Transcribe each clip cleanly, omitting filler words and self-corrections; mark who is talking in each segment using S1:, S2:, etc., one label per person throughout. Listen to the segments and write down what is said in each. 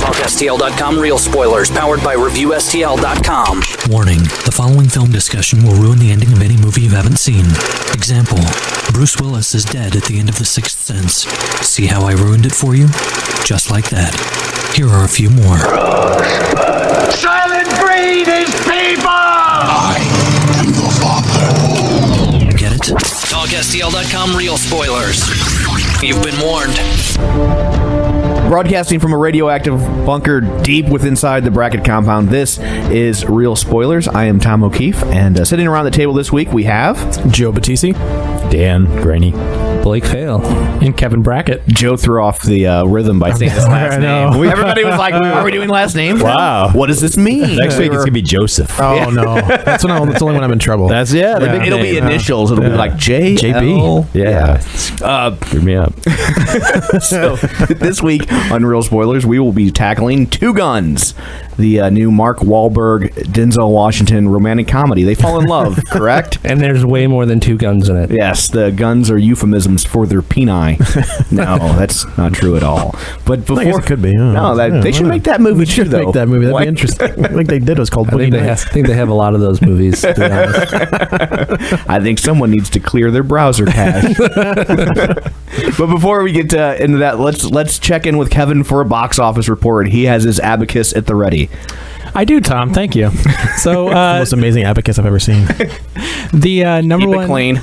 S1: TalkSTL.com real spoilers, powered by ReviewSTL.com.
S2: Warning, the following film discussion will ruin the ending of any movie you haven't seen. Example, Bruce Willis is dead at the end of The Sixth Sense. See how I ruined it for you? Just like that. Here are a few more.
S3: Silent breed is people!
S4: I am your father.
S2: Get it?
S1: TalkSTL.com real spoilers. You've been warned.
S5: Broadcasting from a radioactive bunker deep inside the Bracket compound, this is Real Spoilers. I am Tom O'Keefe, and sitting around the table this week, we have
S6: Joe Battisi,
S7: Dan Graney,
S8: Blake Fail,
S6: and Kevin Brackett.
S5: Joe threw off the rhythm by saying his last name. Everybody was like, are we doing last names?
S7: Wow.
S5: What does this mean?
S7: Next week it's going to be Joseph.
S6: Oh, yeah. No. That's the only when I'm in trouble.
S5: It'll be initials. It'll be like J,
S7: JB.
S5: Yeah.
S7: Screw me up.
S5: So this week on Real Spoilers, we will be tackling Two Guns, the new Mark Wahlberg, Denzel Washington romantic comedy. They fall in love, correct?
S8: And there's way more than two guns in it.
S5: Yes, the guns are euphemisms for their peni. No, that's not true at all. But before,
S6: I guess it could be.
S5: They should make that movie too, though.
S6: Make that movie. That'd be interesting. I think they did. It was called
S8: I think they have a lot of those movies, to be honest.
S5: I think someone needs to clear their browser cache. But before we get into that, let's check in with Kevin for a box office report. He has his abacus at the ready.
S6: I do, Tom. Thank you. So, the most amazing abacus I've ever seen. The number one.
S5: Clean.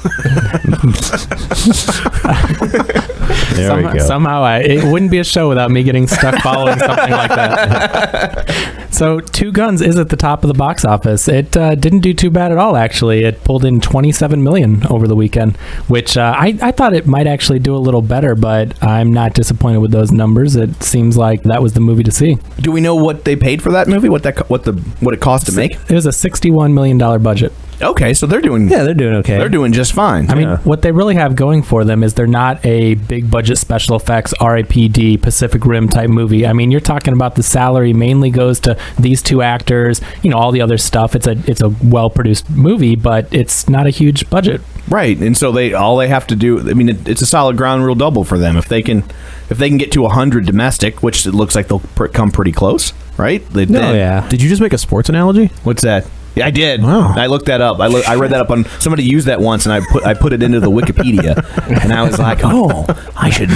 S7: There we go.
S6: Somehow, it wouldn't be a show without me getting stuck following something like that. So, Two Guns is at the top of the box office. It didn't do too bad at all, actually. It pulled in $27 million over the weekend, which I thought it might actually do a little better, but I'm not disappointed with those numbers. It seems like that was the movie to see.
S5: Do we know what they paid for that movie? What it cost to make?
S6: It was a $61 million budget.
S5: Okay, so they're doing
S8: okay.
S5: They're doing just fine.
S6: I mean, what they really have going for them is they're not a big budget special effects RIPD Pacific Rim type movie. I mean, you're talking about the salary mainly goes to these two actors, all the other stuff. It's a well-produced movie, but it's not a huge budget.
S5: Right. And so all they have to do, I mean, it's a solid ground rule double for them. If they can get to 100 domestic, which it looks like they'll come pretty close, right?
S8: Yeah.
S6: Did you just make a sports analogy?
S5: What's that? Yeah, I did.
S6: Wow.
S5: I looked that up. I read that up on somebody used that once, and I put it into the Wikipedia, and I was like, oh, I should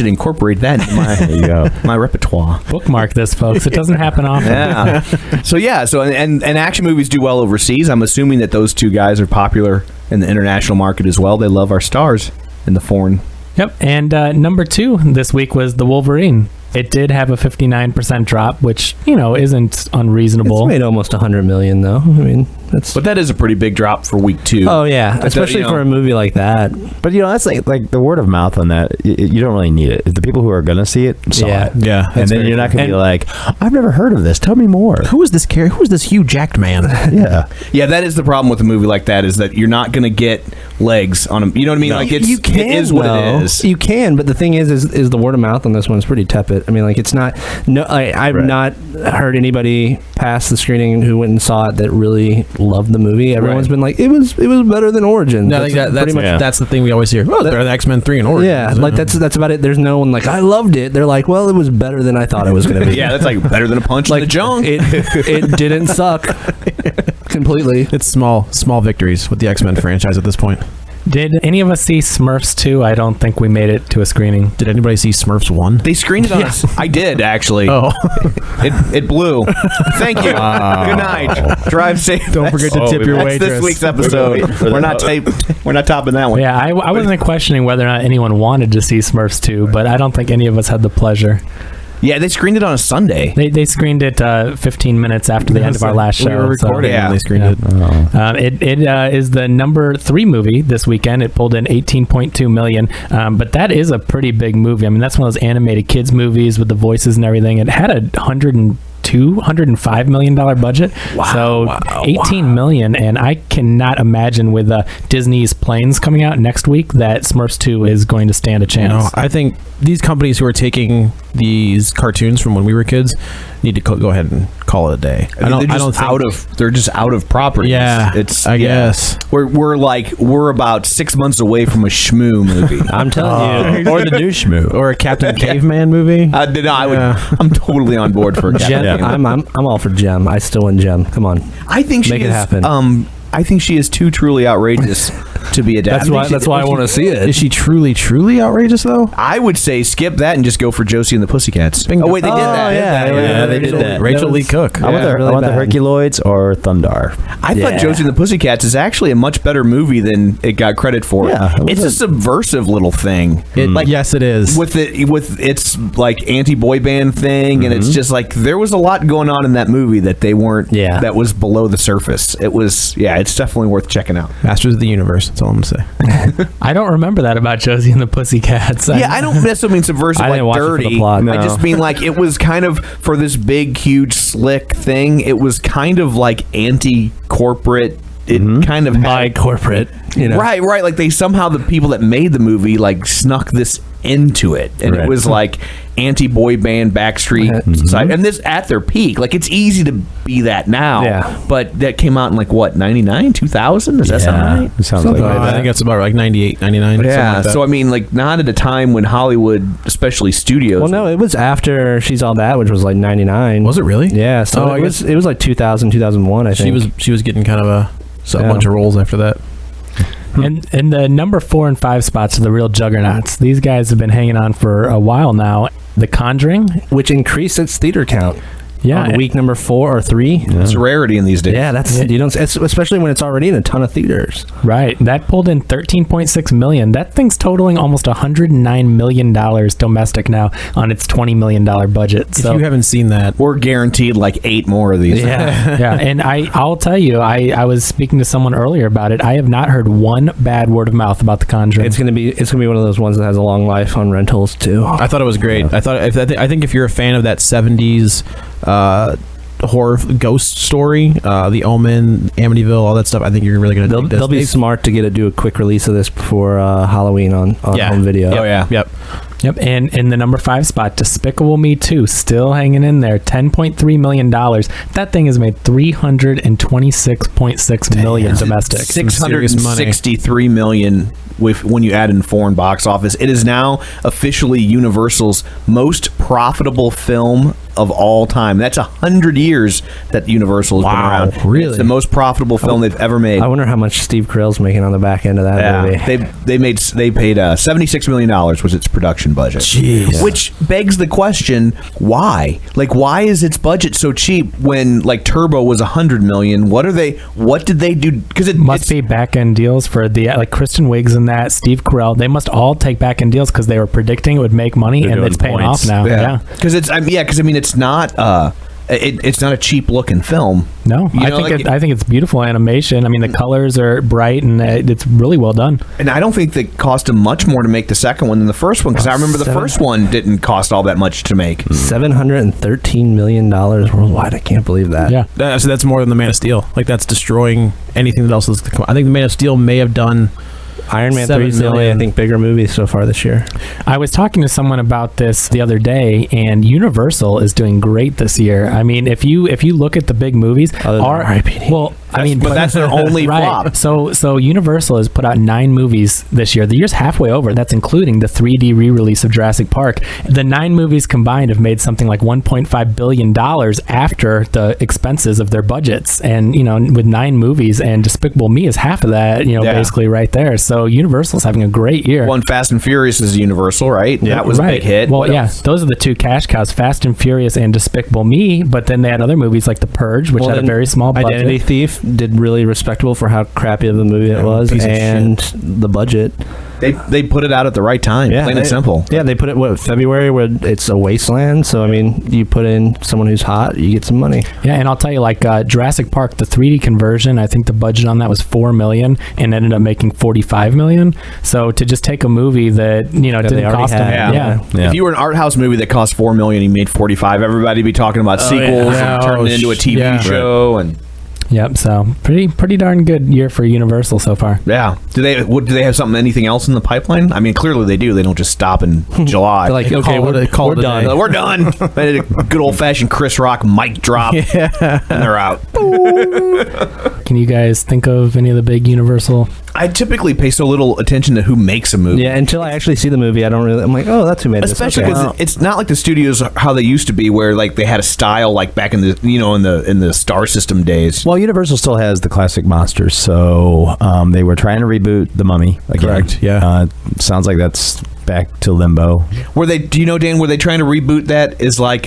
S5: incorporate that into my repertoire.
S6: Bookmark this, folks. It doesn't happen often.
S5: Yeah. So and action movies do well overseas. I'm assuming that those two guys are popular in the international market as well. They love our stars in the foreign.
S6: Yep. And number 2 this week was The Wolverine. It did have a 59% drop, which, isn't unreasonable.
S8: It's made almost $100 million, though. I mean,
S5: but that is a pretty big drop for week 2.
S8: Oh, yeah. Especially for a movie like that.
S7: But, that's like the word of mouth on that. You don't really need it. The people who are going to see it saw it.
S6: Yeah.
S7: And then you're not going to be like, I've never heard of this. Tell me more.
S6: Who is this character? Who is this Hugh Jacked man?
S7: Yeah.
S5: Yeah, that is the problem with a movie like that, is that you're not going to get legs on them. You know what I mean?
S8: No.
S5: Like
S8: it is
S5: what it is.
S8: You can, but the thing is the word of mouth on this one is pretty tepid. I mean, like, it's not... No, I've not heard anybody past the screening who went and saw it that really loved the movie. Everyone's been like, it was better than Origins.
S6: No, that's the thing we always hear. Oh, better than X-Men 3 and Origins.
S8: Yeah, like that's about it. There's no one like, I loved it. They're like, well, it was better than I thought it was going to be.
S5: Yeah, that's like better than a punch in the junk.
S8: It didn't suck completely.
S6: It's small victories with the X-Men franchise at this point. Did any of us see Smurfs 2? I don't think we made it to a screening. Did anybody see Smurfs 1?
S5: They screened it on us. I did, actually.
S6: Oh.
S5: It blew. Thank you. Good night. Drive safe.
S6: Don't forget to tip your waitress.
S5: That's this week's episode. We're not topping that one.
S6: Yeah, I wasn't questioning whether or not anyone wanted to see Smurfs 2, but I don't think any of us had the pleasure.
S5: Yeah, they screened it on a Sunday.
S6: They screened it 15 minutes after the end of our last show.
S5: We were recording
S6: when
S5: they screened it.
S6: It is the number 3 movie this weekend. It pulled in $18.2 million, but that is a pretty big movie. I mean, that's one of those animated kids movies with the voices and everything. It had $105 million budget. $18 million, and I cannot imagine with Disney's Planes coming out next week that Smurfs 2 is going to stand a chance.
S9: I think these companies who are taking these cartoons from when we were kids need to go ahead and call it a day.
S5: I don't think they're just out of properties.
S9: Yeah, I guess
S5: we're about 6 months away from a Shmoo movie.
S8: I'm telling you,
S7: or the new Shmoo,
S9: or a Captain Caveman movie.
S5: I'm totally on board for a Captain
S8: Gem. I'm all for Gem. I still want Gem. Come on,
S5: I think
S8: make it happen.
S5: I think she is too truly outrageous to be adapted.
S8: That's why I want to see it.
S9: Is she truly outrageous though?
S5: I would say skip that and just go for Josie and the Pussycats.
S9: Bingo.
S5: Oh wait, they did that.
S7: Yeah, they did that.
S9: Rachel Lee Cook.
S7: I want the Herculoids or Thundar.
S5: I thought Josie and the Pussycats is actually a much better movie than it got credit for.
S7: Yeah,
S5: it's a subversive little thing.
S9: Yes, it is.
S5: With its like anti-boy band thing, and it's just like there was a lot going on in that movie that they weren't.
S8: Yeah.
S5: That was below the surface. It was. Yeah, it's definitely worth checking out.
S9: Masters of the Universe. That's all I'm gonna say.
S6: I don't remember that about Josie and the Pussycats.
S5: I don't necessarily mean subversive
S8: I didn't
S5: like
S8: watch it for the
S5: dirty.
S8: plot.
S5: I just mean like it was kind of for this big, huge, slick thing. It was kind of like anti-corporate. It kind of
S8: by corporate,
S5: right. Like the people that made the movie like snuck this into it, and it was like anti-boy band Backstreet side, and this at their peak. Like it's easy to be that now, but that came out in like what 99, 2000. Does that sound right?
S7: It sounds like
S9: I think that's about like 98, 99.
S5: Yeah.
S9: Like
S5: so I mean, like not at a time when Hollywood, especially studios.
S8: Well, no, it was after She's All That, which was like 99.
S9: Was it really?
S8: Yeah. So it was like 2000, 2001. I think
S9: she was getting kind of a bunch of roles after that.
S6: And the number 4 and 5 spots are the real juggernauts. These guys have been hanging on for a while now. The Conjuring,
S8: which increased its theater count.
S6: Yeah,
S8: on week number 4 or 3.
S5: It's a rarity in these days.
S8: Yeah, you don't, especially when it's already in a ton of theaters.
S6: Right, that pulled in $13.6 million. That thing's totaling almost $109 million domestic now on its $20 million budget. So
S9: if you haven't seen that,
S5: we're guaranteed like 8 more of these.
S6: Yeah, yeah. And I'll tell you, I was speaking to someone earlier about it. I have not heard one bad word of mouth about The Conjuring.
S8: It's gonna be one of those ones that has a long life on rentals too.
S9: I thought it was great. I think if you're a fan of that 70s horror ghost story, The Omen, Amityville, all that stuff, I think you're really going to dig this.
S8: They'll be smart to do a quick release of this before Halloween on home video.
S5: Oh yeah.
S6: Yep, and in the number 5 spot, Despicable Me 2, still hanging in there, $10.3 million. That thing has made $326.6 million domestic.
S5: $663 million when you add in foreign box office. It is now officially Universal's most profitable film of all time. That's 100 years that Universal has been around.
S9: Really?
S5: It's the most profitable film they've ever made.
S8: I wonder how much Steve Carell's making on the back end of that movie.
S5: They paid $76 million was its production budget.
S9: Jeez.
S5: Which begs the question, why? Like, why is its budget so cheap when like Turbo was $100 million? What did they do? Because it
S6: must be back end deals for the Kristen Wiig's and that Steve Carell. They must all take back end deals because they were predicting it would make money, and it's paying off now. Yeah,
S5: because it's not it's not a cheap looking film.
S6: No, I think it's beautiful animation. I mean, the colors are bright and it's really well done.
S5: And I don't think it cost them much more to make the second one than the first one, because I remember the first one didn't cost all that much to make.
S8: $713 million worldwide. I can't believe that.
S6: Yeah,
S9: so that's more than the Man of Steel. Like that's destroying anything that else is. I think the Man of Steel may have done.
S8: Iron Man 3 is the only, I think, bigger movie so far this year.
S6: I was talking to someone about this the other day, and Universal is doing great this year. I mean, if you look at the big movies, but
S5: that's their only flop.
S6: So Universal has put out 9 movies this year. The year's halfway over. That's including the 3D re-release of Jurassic Park. The 9 movies combined have made something like $1.5 billion after the expenses of their budgets. And with 9 movies, and Despicable Me is half of that. Basically right there. So Universal's having a great year.
S5: One Fast and Furious is Universal, right? Yeah, that was a big hit.
S6: Well, those are the 2 cash cows, Fast and Furious and Despicable Me. But then they had other movies like The Purge, which had a very small budget.
S8: Identity Thief did really respectable for how crappy of a movie it was, and the budget.
S5: They put it out at the right time, plain and simple.
S8: Yeah, they put it February, where it's a wasteland. So I mean, you put in someone who's hot, you get some money.
S6: Yeah, and I'll tell you, like Jurassic Park, the 3D conversion, I think the budget on that was $4 million, and ended up making $45 million. So to just take a movie that didn't cost them,
S5: if you were an art house movie that cost $4 million, you made $45, everybody'd be talking about sequels and turning it into a TV show and.
S6: Yep. So pretty darn good year for Universal so far.
S5: Yeah. Do they have anything else in the pipeline? I mean, clearly they do. They don't just stop in July.
S8: They're like, okay, we're done.
S5: We're done. They did a good old fashioned Chris Rock mic drop. Yeah. And they're out.
S6: Can you guys think of any of the big Universal?
S5: I typically pay so little attention to who makes a movie.
S8: Yeah, until I actually see the movie, I'm like, oh, that's who made this.
S5: Especially because it's not like the studios how they used to be, where like they had a style like back in the in the Star System days.
S7: Well, Universal still has the classic monsters, so they were trying to reboot The Mummy again.
S9: Correct. Yeah.
S7: Sounds like that's back to limbo.
S5: Were they? Do you know, Dan? Were they trying to reboot that? Is like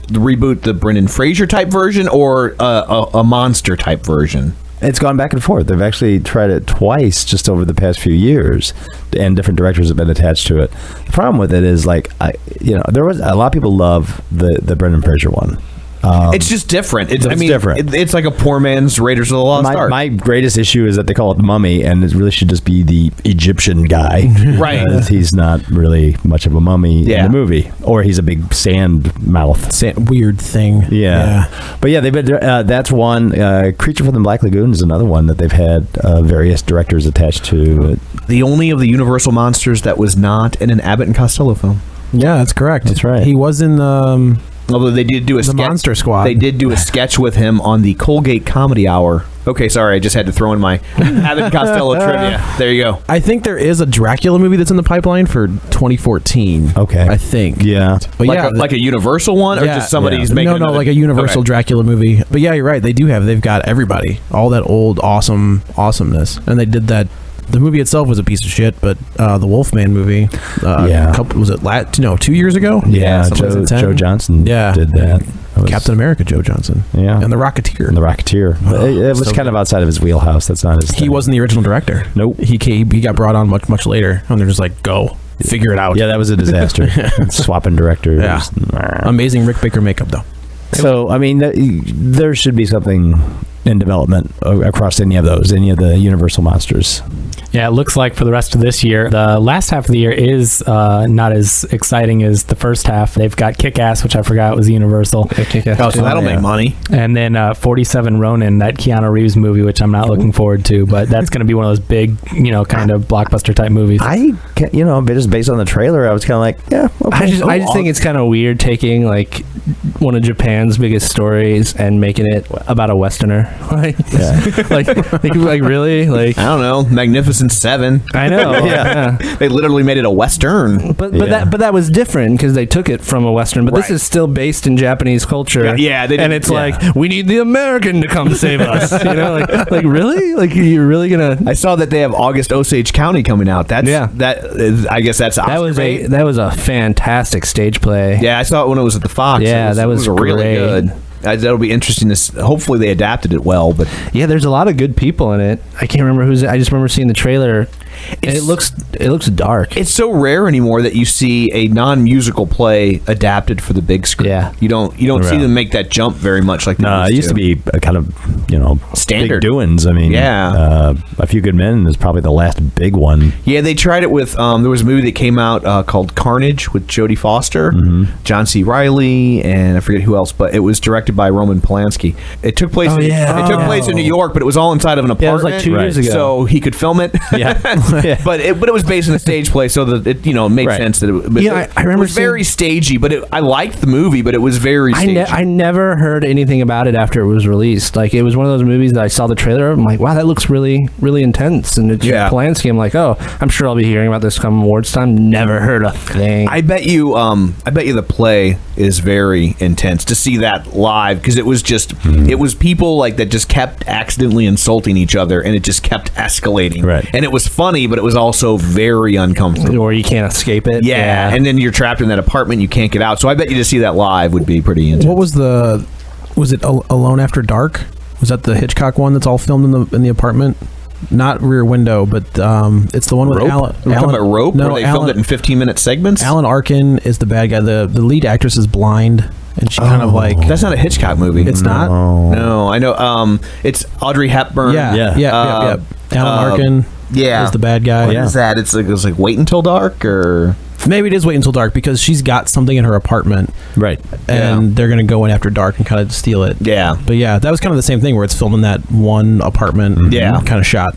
S5: reboot the Brendan Fraser type version or a monster type version?
S7: It's gone back and forth. They've actually tried it twice just over the past few years, and different directors have been attached to it. The problem with it is, like, there was a lot of people love the Brendan Fraser one.
S5: It's just different. It's
S7: different.
S5: It's like a poor man's Raiders of the Lost Ark.
S7: My greatest issue is that they call it Mummy, and it really should just be the Egyptian guy.
S5: Right.
S7: He's not really much of a mummy in the movie. Or he's a big sand mouth.
S9: Weird thing.
S7: Yeah. But yeah, they've been, that's one. Creature from the Black Lagoon is another one that they've had various directors attached to.
S5: The only of the Universal monsters that was not in an Abbott and Costello film.
S9: Yeah, that's correct.
S7: That's right.
S9: He was in the...
S5: Although they did do a sketch,
S9: Monster Squad.
S5: They did do a sketch with him on the Colgate Comedy Hour. Okay, sorry, I just had to throw in my Abbott and Costello trivia. There you go.
S9: I think there is a Dracula movie that's in the pipeline for 2014.
S7: Okay.
S9: I think.
S7: Yeah.
S9: But
S5: like a Universal one, or just somebody's making
S9: No, like a Universal Dracula movie. But yeah, you're right. They've got everybody. All that old awesomeness. And they did that. The movie itself was a piece of shit, but the Wolfman movie, was it 2 years ago?
S7: Yeah, Joe Johnson did that.
S9: Captain America Joe Johnson.
S7: Yeah.
S9: And the Rocketeer.
S7: It was kind of outside of his wheelhouse. That's not his thing.
S9: He wasn't the original director.
S7: Nope.
S9: He got brought on much later, and they're just like, go. Figure it out.
S7: Yeah, that was a disaster. Swapping directors.
S9: Yeah. Amazing Rick Baker makeup, though.
S7: So, I mean, there should be something in development across any of the Universal monsters.
S6: Yeah, it looks like for the rest of this year, the last half of the year is not as exciting as the first half. They've got Kick-Ass, which I forgot was Universal.
S5: So that'll make money.
S6: And then 47 Ronin, that Keanu Reeves movie, which I'm not looking forward to, but that's going to be one of those big, kind of blockbuster type movies.
S7: Just based on the trailer, I was kind of like, yeah, okay.
S8: I just think it's kind of weird taking like one of Japan's biggest stories and making it about a Westerner. Like, like really? Like,
S5: I don't know, Magnificent Seven.
S8: I know.
S5: Yeah. They literally made it a Western.
S8: But that was different because they took it from a Western. But this is still based in Japanese culture.
S5: Yeah.
S8: And it's like, we need the American to come save us. Like really? Like, you're really gonna?
S5: I saw that they have August Osage County coming out. I guess that's Oscar bait.
S8: That was a fantastic stage play.
S5: Yeah, I saw it when it was at the Fox.
S8: Yeah, that was
S5: really
S8: great.
S5: good. That'll be interesting. Hopefully they adapted it well, but
S8: yeah, there's a lot of good people in it. I can't remember who's. I just remember seeing the trailer. It looks dark.
S5: It's so rare anymore that you see a non-musical play adapted for the big screen.
S8: Yeah,
S5: you don't see them make that jump very much. Like
S7: it used to be a kind of
S5: standard
S7: big doings. I mean, A Few Good Men is probably the last big one.
S5: Yeah, they tried it with. There was a movie that came out called Carnage with Jodie Foster, John C. Reilly, and I forget who else, but it was directed by Roman Polanski. It took place. It took place in New York, but it was all inside of an apartment.
S8: Yeah, it was like 2 years ago,
S5: so he could film it.
S7: Yeah.
S5: But it was based on a stage play, so that it made sense that it.
S8: I remember
S5: it was very stagey, but I liked the movie, but it was very stagey.
S8: I never heard anything about it after it was released. Like, it was one of those movies that I saw the trailer. I'm like, wow, that looks really, really intense. And it's Polanski. I'm like, oh, I'm sure I'll be hearing about this come awards time. Never heard a thing.
S5: I bet you the play is very intense to see that live, because it was just it was people like that just kept accidentally insulting each other, and it just kept escalating.
S7: Right.
S5: And it was funny, but it was also very uncomfortable.
S8: Or you can't escape it.
S5: Yeah. And then you're trapped in that apartment, you can't get out. So I bet you to see that live would be pretty intense.
S9: What was it Alone After Dark? Was that the Hitchcock one that's all filmed in the apartment? Not Rear Window, but it's the one with
S5: Rope? We're talking about Rope, where they filmed it in 15-minute segments?
S9: Alan Arkin is the bad guy. The lead actress is blind, and she kind of like...
S5: That's not a Hitchcock movie.
S9: It's not?
S5: No, I know. It's Audrey Hepburn.
S9: Yeah. Alan Arkin is the bad guy.
S5: What is that? It's like Wait Until Dark, or...
S9: Maybe it is Wait Until Dark because she's got something in her apartment,
S7: right?
S9: And they're gonna go in after dark and kind of steal it.
S5: Yeah,
S9: but yeah, that was kind of the same thing where it's filmed in that one apartment.
S5: Yeah,
S9: kind of shot.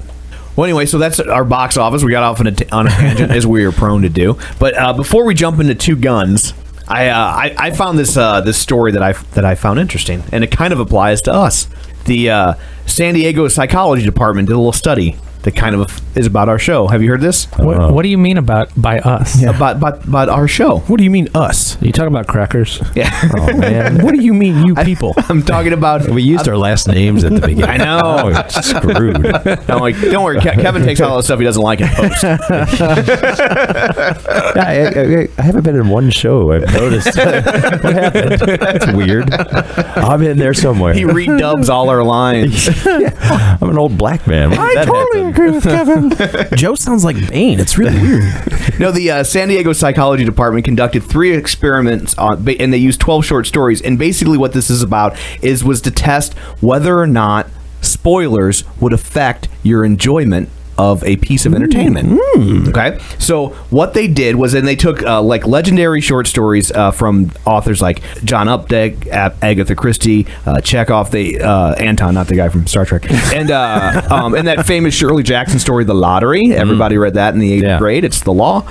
S5: Well, anyway, so that's our box office. We got off on a tangent, as we are prone to do. But before we jump into Two Guns, I found this story that I found interesting, and it kind of applies to us. The San Diego Psychology Department did a little study that kind of is about our show. Have you heard this?
S6: What do you mean by us?
S5: Yeah. About our show.
S9: What do you mean us?
S8: Are you talking about crackers?
S5: Yeah.
S7: Oh man.
S9: What do you mean you people?
S5: I'm talking about.
S7: We used our last names at the beginning.
S5: I know.
S7: Oh, screwed.
S5: I'm like, don't worry. Kevin takes all the stuff he doesn't like in post.
S7: I haven't been in one show. I've noticed. What happened? That's weird. I'm in there somewhere.
S5: He redubs all our lines.
S7: Yeah. I'm an old black man. When did that happen?
S9: Agree with Kevin. Joe sounds like Bane. It's really weird.
S5: No, the San Diego Psychology Department conducted 3 experiments and they used 12 short stories. And basically, what this is about was to test whether or not spoilers would affect your enjoyment of a piece of entertainment. Okay, so what they did was, and they took like legendary short stories from authors like John Updike, Agatha Christie, Chekhov, Anton, not the guy from Star Trek, and that famous Shirley Jackson story, The Lottery. Everybody read that in the 8th grade. It's the law.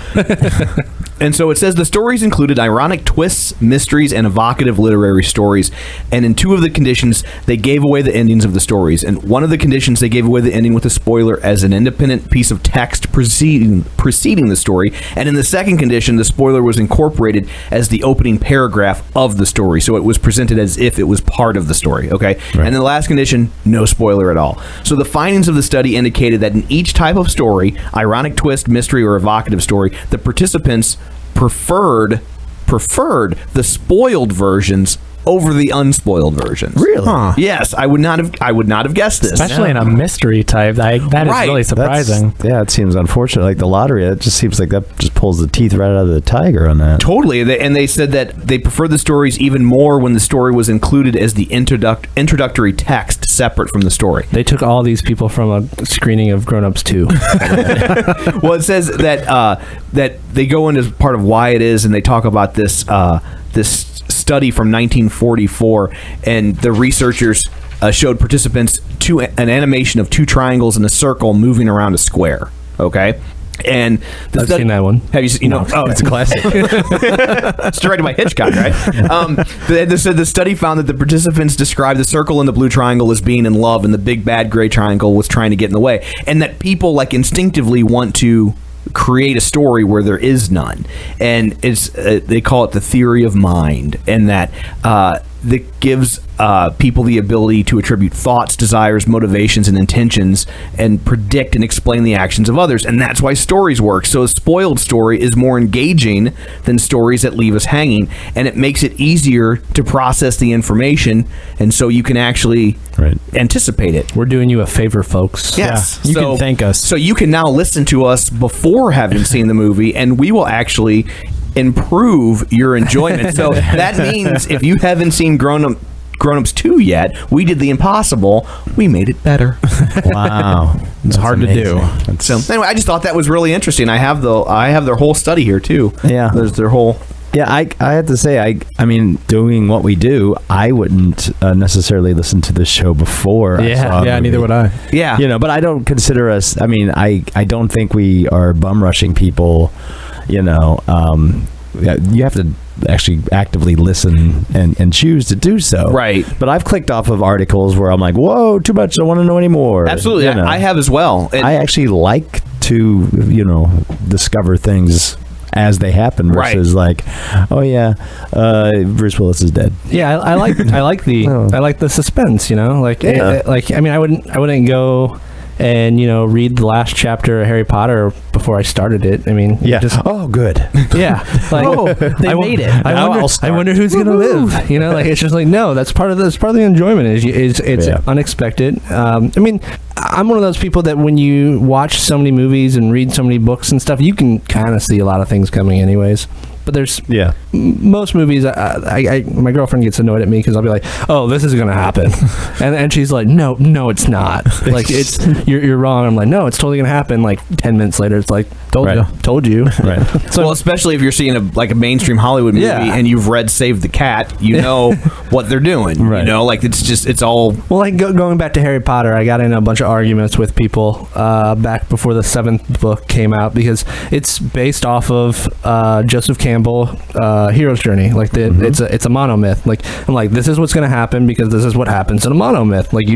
S5: And so it says the stories included ironic twists, mysteries, and evocative literary stories. And in 2 of the conditions, they gave away the endings of the stories. And one of the conditions, they gave away the ending with a spoiler as an independent piece of text preceding the story. And in the second condition, the spoiler was incorporated as the opening paragraph of the story. So it was presented as if it was part of the story. Okay. Right. And in the last condition, no spoiler at all. So the findings of the study indicated that in each type of story, ironic twist, mystery, or evocative story, the participants preferred the spoiled versions over the unspoiled versions.
S7: Really?
S9: Huh.
S5: Yes, I would not have guessed this.
S6: Especially in a mystery type. That is really surprising.
S7: It seems unfortunate. Like The Lottery, it just seems like that just pulls the teeth right out of the tiger on that.
S5: Totally. And they said that they preferred the stories even more when the story was included as the introductory text separate from the story.
S8: They took all these people from a screening of Grown Ups 2.
S5: Well, it says that they go into part of why it is, and they talk about this study from 1944, and the researchers showed participants an animation of 2 triangles in a circle moving around a square. Okay, and
S8: I've seen that one.
S5: Have you seen? It's a classic. It's directed by Hitchcock, right? The study found that the participants described the circle and the blue triangle as being in love, and the big bad gray triangle was trying to get in the way, and that people instinctively want to create a story where there is none, and it's they call it the theory of mind, and that gives people the ability to attribute thoughts, desires, motivations, and intentions, and predict and explain the actions of others. And that's why stories work. So a spoiled story is more engaging than stories that leave us hanging, and it makes it easier to process the information, and so you can actually anticipate it.
S8: We're doing you a favor, folks.
S5: Yes.
S9: Yeah, you can thank us.
S5: So you can now listen to us before having seen the movie, and we will actually improve your enjoyment. So that means if you haven't seen Grown Ups 2 yet, we did the impossible. We made it better.
S9: Wow. It's hard
S7: amazing.
S9: to do.
S5: So anyway, I just thought that was really interesting. I have their whole study here too.
S7: Yeah.
S5: There's their whole...
S7: Yeah, I have to say, I mean, doing what we do, I wouldn't necessarily listen to this show before.
S9: Yeah, neither would I.
S5: Yeah.
S7: But I don't consider us, I mean, I don't think we are bum rushing people, you have to actually actively listen and choose to do so.
S5: Right.
S7: But I've clicked off of articles where I'm like, whoa, too much, I want to know any more.
S5: Absolutely. I have as well.
S7: I actually like to, discover things as they happen versus Bruce Willis is dead.
S8: Yeah, I like the suspense, I mean, I wouldn't go and read the last chapter of Harry Potter before I started it. I mean,
S7: good.
S8: Yeah,
S9: they made it.
S8: I wonder who's gonna live. It's just no. That's part of the enjoyment. It's unexpected. I mean, I'm one of those people that when you watch so many movies and read so many books and stuff, you can kind of see a lot of things coming, anyways. But there's most movies. My girlfriend gets annoyed at me because I'll be like, "Oh, this is gonna happen," and she's like, "No, it's not. Like you're wrong." I'm like, "No, it's totally gonna happen." Like 10 minutes later, it's like Told you.
S7: Right.
S5: So, well, especially if you're seeing a mainstream Hollywood movie and you've read Save the Cat, you know what they're doing. Right. You know, like it's all.
S8: Well, like going back to Harry Potter, I got in a bunch of arguments with people back before the 7th book came out because it's based off of Joseph Campbell, Hero's Journey. Like it's a monomyth. Like I'm like, this is what's going to happen because this is what happens in a monomyth. Like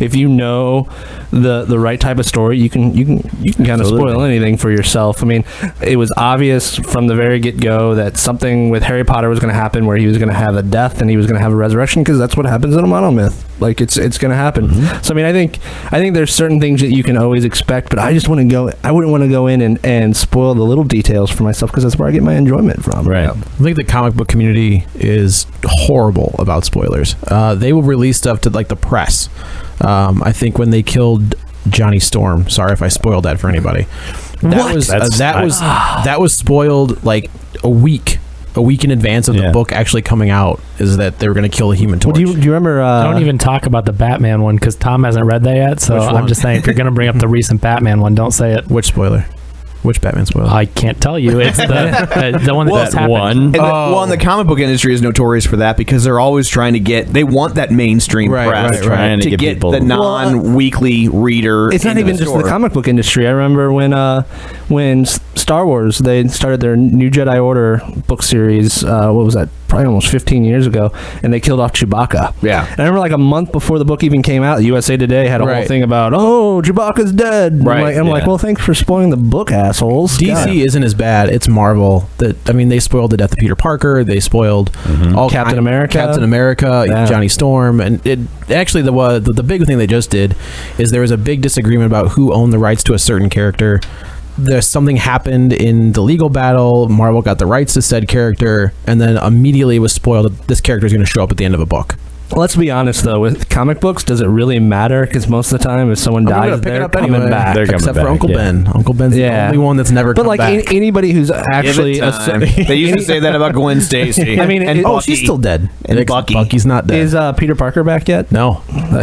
S8: if you know the right type of story, you can kind of spoil anything for yourself. I mean, it was obvious from the very get-go that something with Harry Potter was going to happen where he was going to have a death and he was going to have a resurrection because that's what happens in a monomyth. Like it's going to happen. So I mean, I think there's certain things that you can always expect, but I wouldn't want to go in and spoil the little details for myself because that's where I get my enjoyment from.
S9: Right. I think the comic book community is horrible about spoilers. They will release stuff to like the press. I think when they killed Johnny Storm, sorry if I spoiled that for anybody. That was spoiled like a week in advance of the book actually coming out, is that they were going to kill the Human Torch.
S8: Well, do you remember?
S6: Don't even talk about the Batman one because Tom hasn't read that yet. So I'm just saying, if you're going to bring up the recent Batman one, don't say it.
S9: Which spoiler? Which Batman spoiler?
S6: I can't tell you. It's the one that's happened.
S5: And the comic book industry is notorious for that because they're always trying to they want that mainstream press
S7: trying to get people
S5: the non-weekly reader.
S8: It's not even just the comic book industry. I remember when Star Wars, they started their New Jedi Order book series. What was that? Probably almost 15 years ago, and they killed off Chewbacca.
S5: Yeah.
S8: And I remember like a month before the book even came out, USA Today had a whole thing about, Chewbacca's dead.
S5: Right.
S8: I'm like, well, thanks for spoiling the book, assholes.
S9: DC isn't as bad. It's Marvel. They spoiled the death of Peter Parker. They spoiled all
S8: Captain
S9: America, Johnny Storm, and it actually the big thing they just did is there was a big disagreement about who owned the rights to a certain character. There's something happened in the legal battle. Marvel got the rights to said character, and then immediately was spoiled that this character is going to show up at the end of a book.
S8: Let's be honest, though. With comic books, does it really matter? Because most of the time, if someone dies, they're coming back.
S9: Except for Uncle Ben. Uncle Ben's the only one that's never come back.
S8: But anybody who's actually...
S5: They used to say that about Gwen Stacy.
S8: I mean,
S5: and
S9: she's still dead.
S5: And
S9: Bucky's not dead.
S8: Is Peter Parker back yet?
S9: No.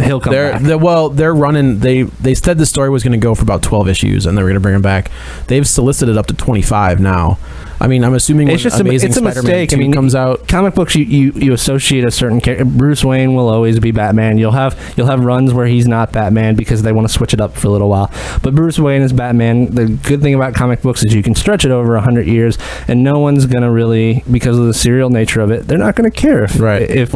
S8: He'll come back.
S9: They're running... They said the story was going to go for about 12 issues, and they were going to bring him back. They've solicited up to 25 now. I mean, I'm assuming when Amazing Spider-Man 2 comes out...
S8: Comic books, you associate a certain character. Bruce Wayne will always be Batman. You'll have runs where he's not Batman because they want to switch it up for a little while. But Bruce Wayne is Batman. The good thing about comic books is you can stretch it over 100 years, and no one's going to really, because of the serial nature of it, they're not going to care if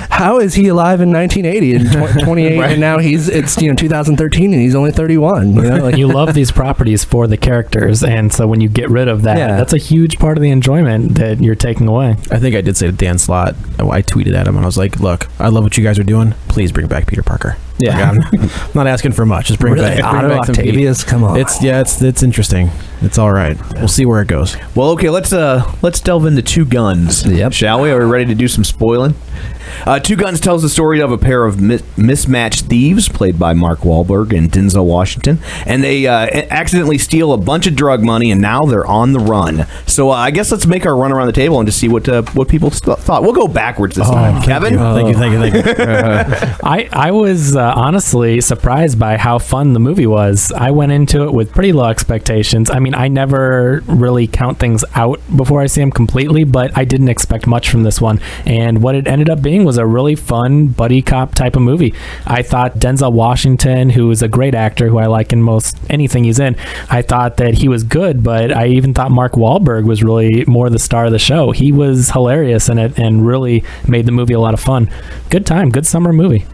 S8: how is he alive in 1980 and 28 and now it's 2013 and he's only 31.
S6: You love these properties for the characters, and so when you get rid of that, that's a huge part of the enjoyment that you're taking away.
S9: I think I did say to Dan Slott, I tweeted at him and I was like, look, I love what you guys are doing. Please bring back Peter Parker.
S6: Yeah.
S9: I'm not asking for much. Just bring back
S8: Octavius. Come on.
S9: It's interesting. It's all right. We'll see where it goes.
S5: Well, okay, let's delve into Two Guns.
S8: Yep.
S5: Shall we? Are we ready to do some spoiling? Two Guns tells the story of a pair of mismatched thieves played by Mark Wahlberg and Denzel Washington, and they accidentally steal a bunch of drug money, and now they're on the run. So I guess let's make our run around the table and just see what people thought. We'll go backwards this time. Kevin?
S9: Thank you.
S6: I was honestly surprised by how fun the movie was. I went into it with pretty low expectations. I mean, I never really count things out before I see them completely, but I didn't expect much from this one. And what it ended up being was a really fun buddy cop type of movie. I thought Denzel Washington, who is a great actor, who I like in most anything he's in, I thought that he was good, but I even thought Mark Wahlberg was really more the star of the show. He was hilarious in it and really made the movie a lot of fun. Good time, good summer movie.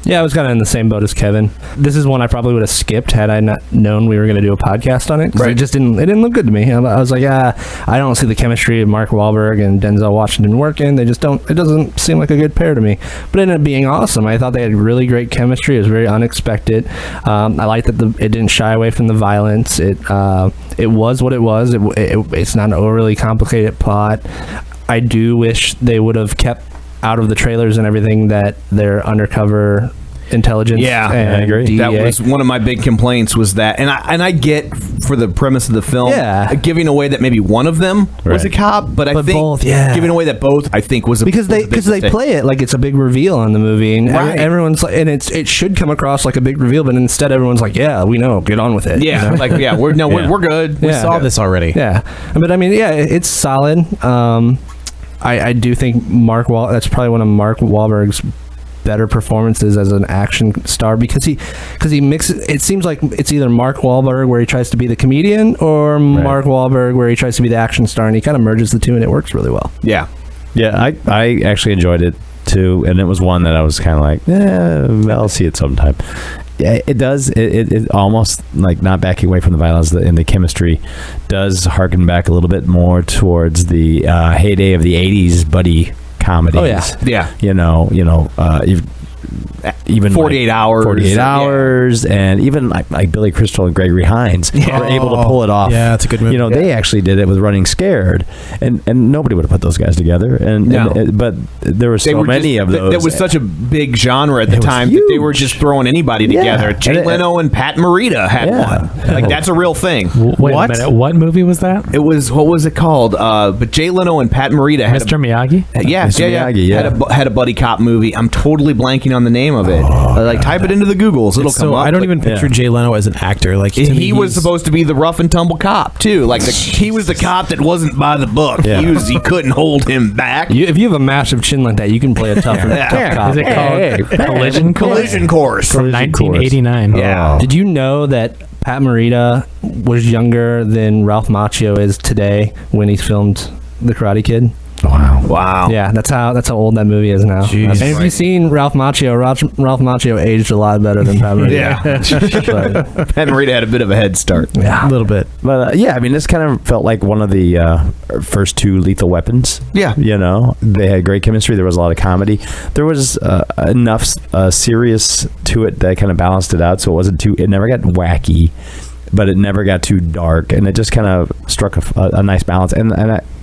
S8: Yeah, I was kind of in the same boat as Kevin. This is one I probably would have skipped had I not known we were going to do a podcast on it. Right. It didn't look good to me. I was like, I don't see the chemistry of Mark Wahlberg and Denzel Washington working. It doesn't seem like a good pair to me. But it ended up being awesome. I thought they had really great chemistry. It was very unexpected. I liked that it didn't shy away from the violence. It was what it was. It's not an overly complicated plot. I do wish they would have kept out of the trailers and everything that they're undercover intelligence.
S5: Yeah,
S8: and
S7: I agree.
S8: DEA.
S5: That was one of my big complaints was that, and I get for the premise of the film, giving away that maybe one of them was a cop, but I think
S8: both,
S5: giving away that both, I think was
S8: because they play it like it's a big reveal on the movie, and everyone's like, and it should come across like a big reveal, but instead everyone's like, yeah, we know, get on with it.
S5: Yeah,
S8: you know?
S5: like we're good.
S9: We saw this already.
S8: Yeah, but I mean, yeah, it's solid. I do think that's probably one of Mark Wahlberg's better performances as an action star because he mixes. It seems like it's either Mark Wahlberg where he tries to be the comedian or Mark Wahlberg where he tries to be the action star, and he kind of merges the two, and it works really well.
S5: Yeah,
S7: I actually enjoyed it too, and it was one that I was kind of like, I'll see it sometime. Yeah, it does. It almost, like, not backing away from the violence and the chemistry, does harken back a little bit more towards the heyday of the '80s buddy comedies.
S8: Oh yeah.
S7: You know, even
S5: 48 hours.
S7: 48 hours, and even like Billy Crystal and Gregory Hines were able to pull it off.
S9: Yeah, it's a good movie.
S7: You know, they actually did it with Running Scared, and nobody would have put those guys together. But there were so many of those.
S5: That was such a big genre at the time that they were just throwing anybody together. Jay Leno and Pat Morita had one. Like, that's a real thing.
S6: Wait a minute. What movie was that?
S5: It was, what was it called? But Jay Leno and Pat Morita had
S6: Mr. Miyagi?
S5: Had a buddy cop movie. I'm totally blanking on the name of it. Like, type it into the Googles. It'll come up.
S9: I don't even picture Jay Leno as an actor. Like,
S5: he was supposed to be the rough and tumble cop too. Like, he was the cop that wasn't by the book.
S7: Yeah.
S5: He couldn't hold him back.
S8: If you have a massive chin like that, you can play a tough cop.
S6: Is it called
S5: Collision Course
S6: from 1989?
S5: Yeah.
S8: Did you know that Pat Morita was younger than Ralph Macchio is today when he filmed The Karate Kid?
S5: Wow.
S8: Yeah, that's how old that movie is now.
S9: Jeez.
S8: And if you've seen Ralph Macchio aged a lot better than Pat Morita.
S5: Yeah. Pat Morita had a bit of a head start.
S8: Yeah,
S9: a little bit.
S7: But I mean, this kind of felt like one of the first two Lethal Weapons.
S5: Yeah.
S7: You know, they had great chemistry. There was a lot of comedy. There was enough serious to it that kind of balanced it out, so it never got wacky, but it never got too dark, and it just kind of struck a nice balance. And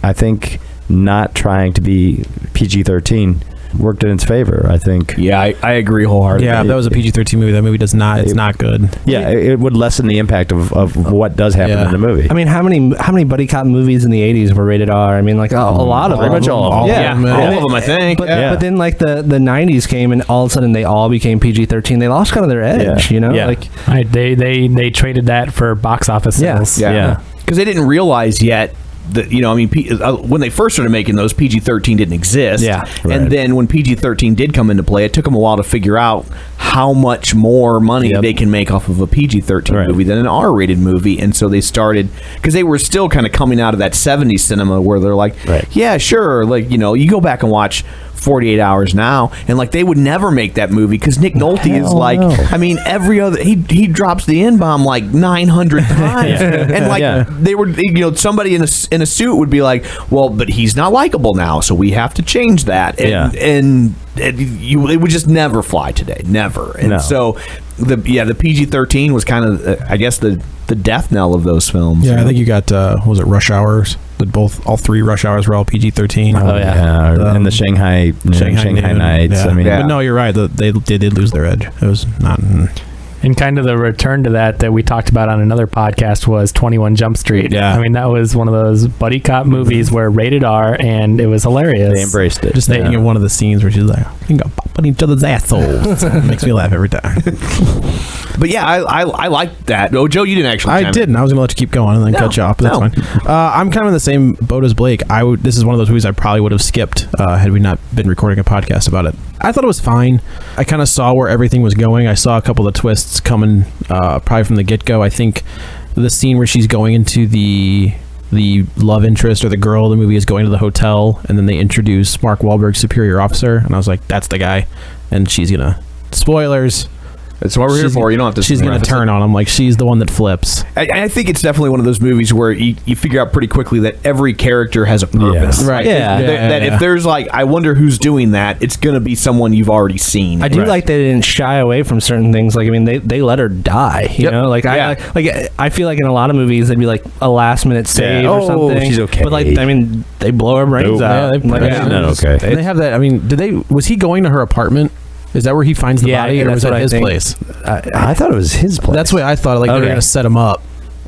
S7: I think not trying to be PG-13 worked in its favor, I think.
S5: Yeah, I agree wholeheartedly.
S9: Yeah, if that was a PG-13 movie, that movie does not. It's not good.
S7: Yeah, it would lessen the impact of what does happen in the movie.
S8: I mean, how many buddy cop movies in the 80s were rated R? I mean, like a lot of them.
S7: Pretty much all of them.
S5: All of them, I think.
S8: But then, like, the 90s came, and all of a sudden they all became PG-13. They lost kind of their edge, you know?
S7: Yeah.
S8: Like,
S6: They traded that for box office sales.
S7: Yeah.
S5: Because they didn't realize yet that, you know, I mean, when they first started making those, PG-13 didn't exist.
S8: Yeah.
S5: And then when PG-13 did come into play, it took them a while to figure out how much more money they can make off of a PG-13 movie than an R-rated movie. And so they started, because they were still kind of coming out of that 70s cinema where they're like, yeah, sure, like, you know, you go back and watch 48 Hours now, and like they would never make that movie because Nick Nolte is like, I mean, every other he drops the N-bomb like 900 times, and like they were, you know, somebody in a suit would be like, well, but he's not likable now, so we have to change that, and it would just never fly today, never, and so the PG-13 was kind of I guess the death knell of those films.
S9: Yeah, I think you got was it Rush Hours? All three Rush Hours were all PG-13.
S7: And the Shanghai Nights.
S9: Yeah.
S7: I mean,
S9: but no, you're right. They did lose their edge. It was not.
S6: And kind of the return to that we talked about on another podcast was 21 Jump Street.
S9: Yeah.
S6: I mean, that was one of those buddy cop movies where rated R, and it was hilarious.
S7: They embraced it.
S9: Just thinking of one of the scenes where she's like, you can go pop on each other's assholes. It makes me laugh every time.
S5: But yeah, I like that. Oh, Joe, you didn't actually.
S9: I didn't. I was going to let you keep going and then cut you off, but that's fine. I'm kind of in the same boat as Blake. This is one of those movies I probably would have skipped had we not been recording a podcast about it. I thought it was fine. I kind of saw where everything was going. I saw a couple of twists coming probably from the get-go. I think the scene where she's going into the love interest or the girl the movie is going to the hotel, and then they introduce Mark Wahlberg's superior officer, and I was like, that's the guy. And she's going to... Spoilers...
S5: That's what we're here for. You don't have to.
S9: She's going to turn on him like she's the one that flips.
S5: I think it's definitely one of those movies where you figure out pretty quickly that every character has a purpose.
S9: Yeah. Right.
S5: That if there's like, I wonder who's doing that, it's going to be someone you've already seen.
S8: I do like they didn't shy away from certain things. Like, I mean, they let her die. You know, like I feel like in a lot of movies they'd be like a last minute save or something.
S7: She's okay.
S8: But like, I mean, they blow her brains out.
S7: Okay.
S9: They have that. I mean, was he going to her apartment Is that where he finds the body, or was that his place?
S7: I thought it was his place.
S9: That's the way I thought. Like they were going to set him up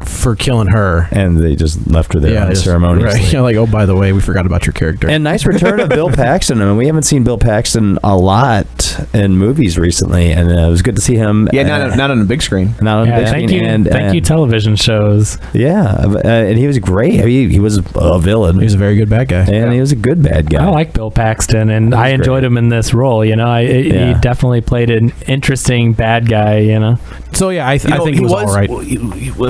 S9: for killing her,
S7: and they just left her there unceremoniously.
S9: Right. Like, oh, by the way, we forgot about your character.
S7: And nice return of Bill Paxton. I mean, we haven't seen Bill Paxton a lot in movies recently, and it was good to see him.
S5: Yeah, not on the big screen.
S7: Not on the big screen.
S6: Thank you, television shows.
S7: Yeah, and he was great. I mean, he was a villain.
S9: He was a very good bad guy,
S7: and he was a good bad guy.
S6: I like Bill Paxton, and I enjoyed him in this role. You know, he definitely played an interesting bad guy. You know,
S9: so yeah, I think he was all right.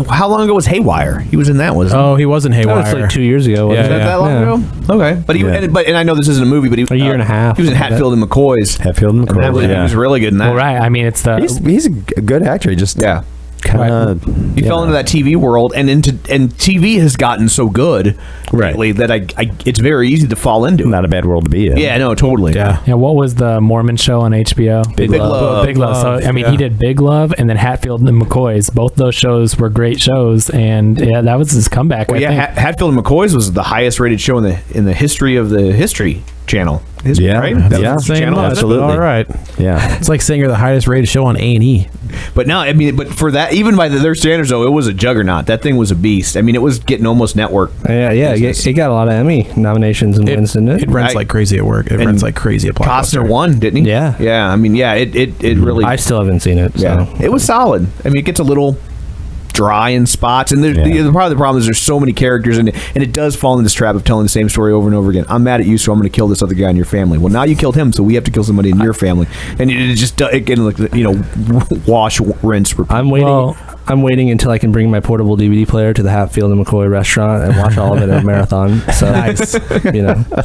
S5: How long ago was Haywire? He was in that, wasn't he?
S9: Oh, he wasn't Haywire.
S8: That was like 2 years ago.
S5: Was that long ago? Okay, but and I know this isn't a movie, but
S8: a year and a half.
S5: He was in Hatfield and McCoy's.
S7: Hatfield and McCoy.
S5: He was really good in that.
S6: Well, right. I mean, it's
S7: he's a good actor. He just kind of
S5: he fell into that TV world, and TV has gotten so good lately that it's very easy to fall into.
S7: Not a bad world to be in.
S5: Yeah, no, totally.
S6: Yeah. What was the Mormon show on HBO?
S5: Big Love.
S6: Big Love. So I mean, he did Big Love and then Hatfield and McCoy's. Both those shows were great shows, and that was his comeback.
S5: Well, Hatfield and McCoy's was the highest rated show in the history of the History Channel.
S7: Right?
S5: Channel.
S7: Absolutely.
S9: All right.
S7: Yeah.
S9: It's like saying you're the highest rated show on A&E.
S5: But now, I mean, but for that, even by their standards, though, it was a juggernaut. That thing was a beast. I mean, it was getting almost network.
S8: Yeah. It got a lot of Emmy nominations and wins, didn't it?
S9: It runs like crazy at work. It runs like crazy at Blockbuster.
S5: Costner won, didn't he?
S8: Yeah.
S5: Yeah. I mean, it really.
S8: I still haven't seen it.
S5: Yeah.
S8: So.
S5: It was solid. I mean, it gets a little dry in spots, and the problem is there's so many characters, and it does fall into this trap of telling the same story over and over again. I'm mad at you, so I'm going to kill this other guy in your family. Well, now you killed him, so we have to kill somebody in your family, and it can, like, wash, rinse, repeat.
S8: I'm waiting until I can bring my portable DVD player to the Hatfield and McCoy restaurant and watch all of it in a marathon. So, nice.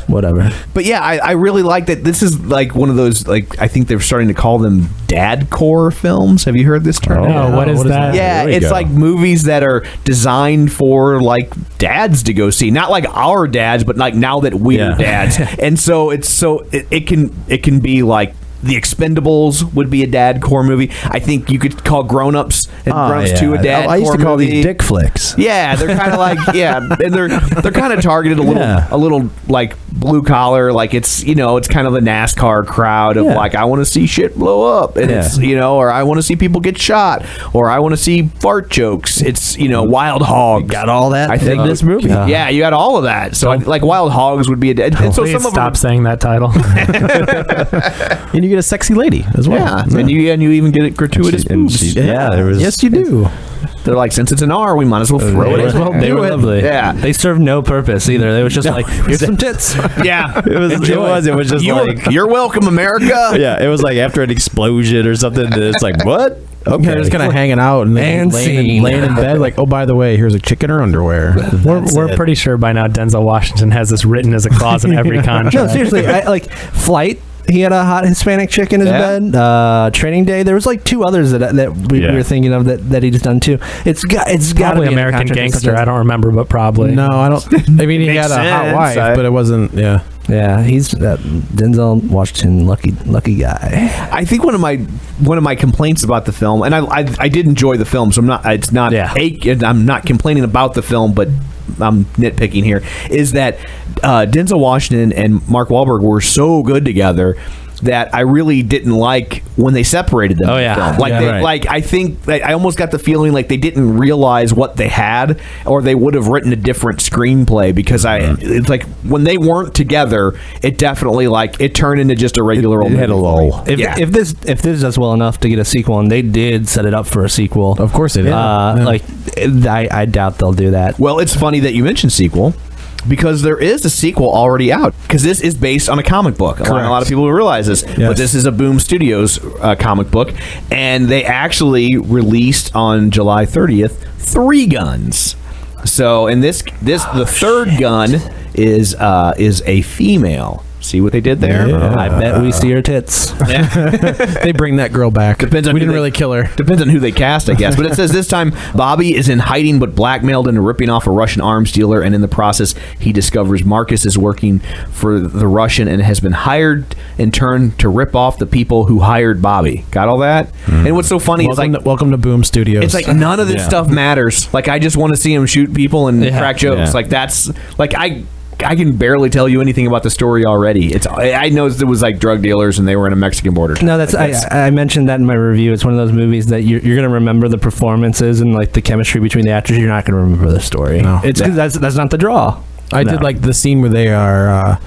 S8: Whatever.
S5: But yeah, I really like that. This is like one of those, like, I think they're starting to call them dad-core films. Have you heard this term?
S6: No, what is that?
S5: Yeah, it's like movies that are designed for, like, dads to go see. Not like our dads, but like now that we're dads. And so it can be like The Expendables would be a dad core movie. I think you could call Grown Ups and Grunts 2 a dad core movie.
S7: I used to call these dick flicks.
S5: Yeah, they're kind of like and they're kind of targeted a little like blue collar, like it's kind of the NASCAR crowd of like, I want to see shit blow up, and it's or I want to see people get shot, or I want to see fart jokes. It's Wild Hogs.
S7: You got all that.
S5: I think
S7: in this movie.
S5: Yeah, you got all of that. So like Wild Hogs would be a dad. And so
S6: Please
S5: some of
S6: stop
S5: them,
S6: saying that title.
S9: And you get a sexy lady as well.
S5: Yeah, and you even get it gratuitous boobs.
S7: There was.
S9: Yes, you do.
S5: They're like, since it's an R, we might as well throw it.
S8: They were lovely.
S5: Yeah.
S8: They served no purpose either. They was just like, here's some tits.
S5: Yeah.
S7: It was just like,
S5: you're welcome, America.
S7: yeah, it was like after an explosion or something. It's like, what? Okay.
S9: They're just kind of hanging out and laying in bed, like, oh, by the way, here's a chick in her underwear.
S6: We're pretty sure by now Denzel Washington has this written as a clause in every contract.
S8: No, seriously. Flight. He had a hot Hispanic chick in his bed. Training Day. There was like two others that we were thinking of that he's done too. It's got
S6: probably
S8: to be
S6: American Gangster. I don't remember, but probably.
S9: No, I don't. I mean, he had a hot wife, but it wasn't. Yeah.
S8: Yeah, he's Denzel Washington, lucky guy.
S5: I think one of my complaints about the film, and I did enjoy the film, so I'm not complaining about the film, but I'm nitpicking here, is that Denzel Washington and Mark Wahlberg were so good together that I really didn't like when they separated them.
S6: Oh,
S5: in the
S6: yeah.
S5: film. Like I think I almost got the feeling like they didn't realize what they had, or they would have written a different screenplay, because it's like when they weren't together, it definitely it turned into just a regular old.
S7: It had a lull.
S8: If this does well enough to get a sequel, and they did set it up for a sequel,
S9: of course they did.
S8: I doubt they'll do that.
S5: Well, it's funny that you mentioned sequel, because there is a sequel already out, because this is based on a comic book. A lot of people realize this, but this is a Boom Studios comic book, and they actually released on July 30th 3 guns. So, in the third gun is a female. See what they did there?
S8: Yeah. I bet we see her tits.
S9: They bring that girl back.
S5: Depends on
S9: we didn't really kill her.
S5: Depends on who they cast, I guess. But it says this time Bobby is in hiding but blackmailed into ripping off a Russian arms dealer, and in the process he discovers Marcus is working for the Russian and has been hired in turn to rip off the people who hired Bobby. Got all that? And what's so funny is
S9: welcome to Boom Studios.
S5: It's like none of this stuff matters. Like, I just want to see him shoot people and crack jokes. Like, that's like can barely tell you anything about the story already. I know it was like drug dealers and they were in a Mexican border town.
S8: No, I mentioned that in my review. It's one of those movies that you're going to remember the performances and like the chemistry between the actors. You're not going to remember the story.
S9: No.
S8: It's because that's not the draw.
S9: I did like the scene where they are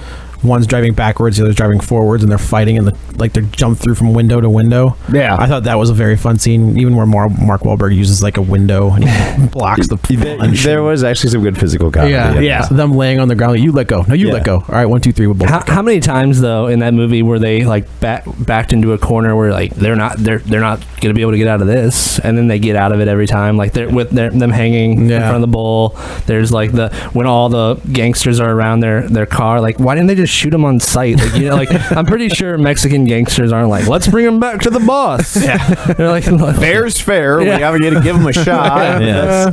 S9: one's driving backwards, the other's driving forwards, and they're fighting, and they jump through from window to window.
S5: Yeah,
S9: I thought that was a very fun scene, even where Mark Wahlberg uses like a window and he blocks the punch.
S7: There was actually some good physical comedy.
S9: Yeah. So them laying on the ground, like, you let go. No, you let go. All right, 1, 2, 3. We'll both.
S8: How many times though in that movie were they like backed into a corner where like they're not gonna be able to get out of this, and then they get out of it every time, like they're with them hanging in front of the bowl. There's like when all the gangsters are around their car, like why didn't they just shoot them on sight? Like, like I'm pretty sure Mexican gangsters aren't like, let's bring him back to the boss. Yeah, they're like,
S5: fair's fair. Yeah. We gotta give him a shot.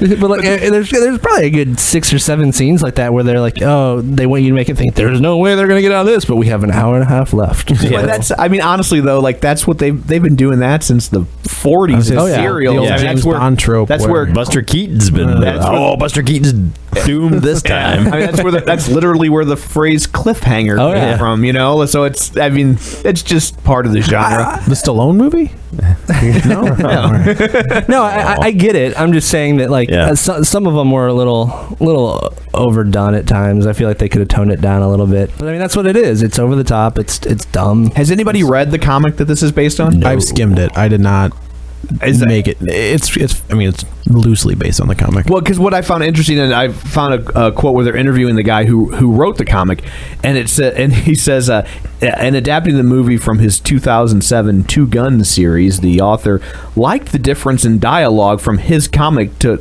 S8: But like, there's probably a good 6 or 7 scenes like that where they're like, oh, they want you to make it think there's no way they're gonna get out of this, but we have an hour and a half left.
S5: But honestly though, like that's what they've been doing that since the 40s in serials. That's where
S7: Buster Keaton's been. Buster Keaton's doomed this time.
S5: That's literally where the phrase cliffhanger came from. So it's just part of the genre.
S9: The Stallone movie?
S8: No, I get it. I'm just saying that like some of them were a little overdone at times. I feel like they could have toned it down a little bit. But that's what it is. It's over the top. It's dumb.
S5: Has anybody read the comic that this is based on?
S9: No. I've skimmed it. I did not make it. It's loosely based on the comic.
S5: Well, because what I found interesting, and I found a quote where they're interviewing the guy who wrote the comic, and he says, in adapting the movie from his 2007 Two Guns series, the author liked the difference in dialogue from his comic to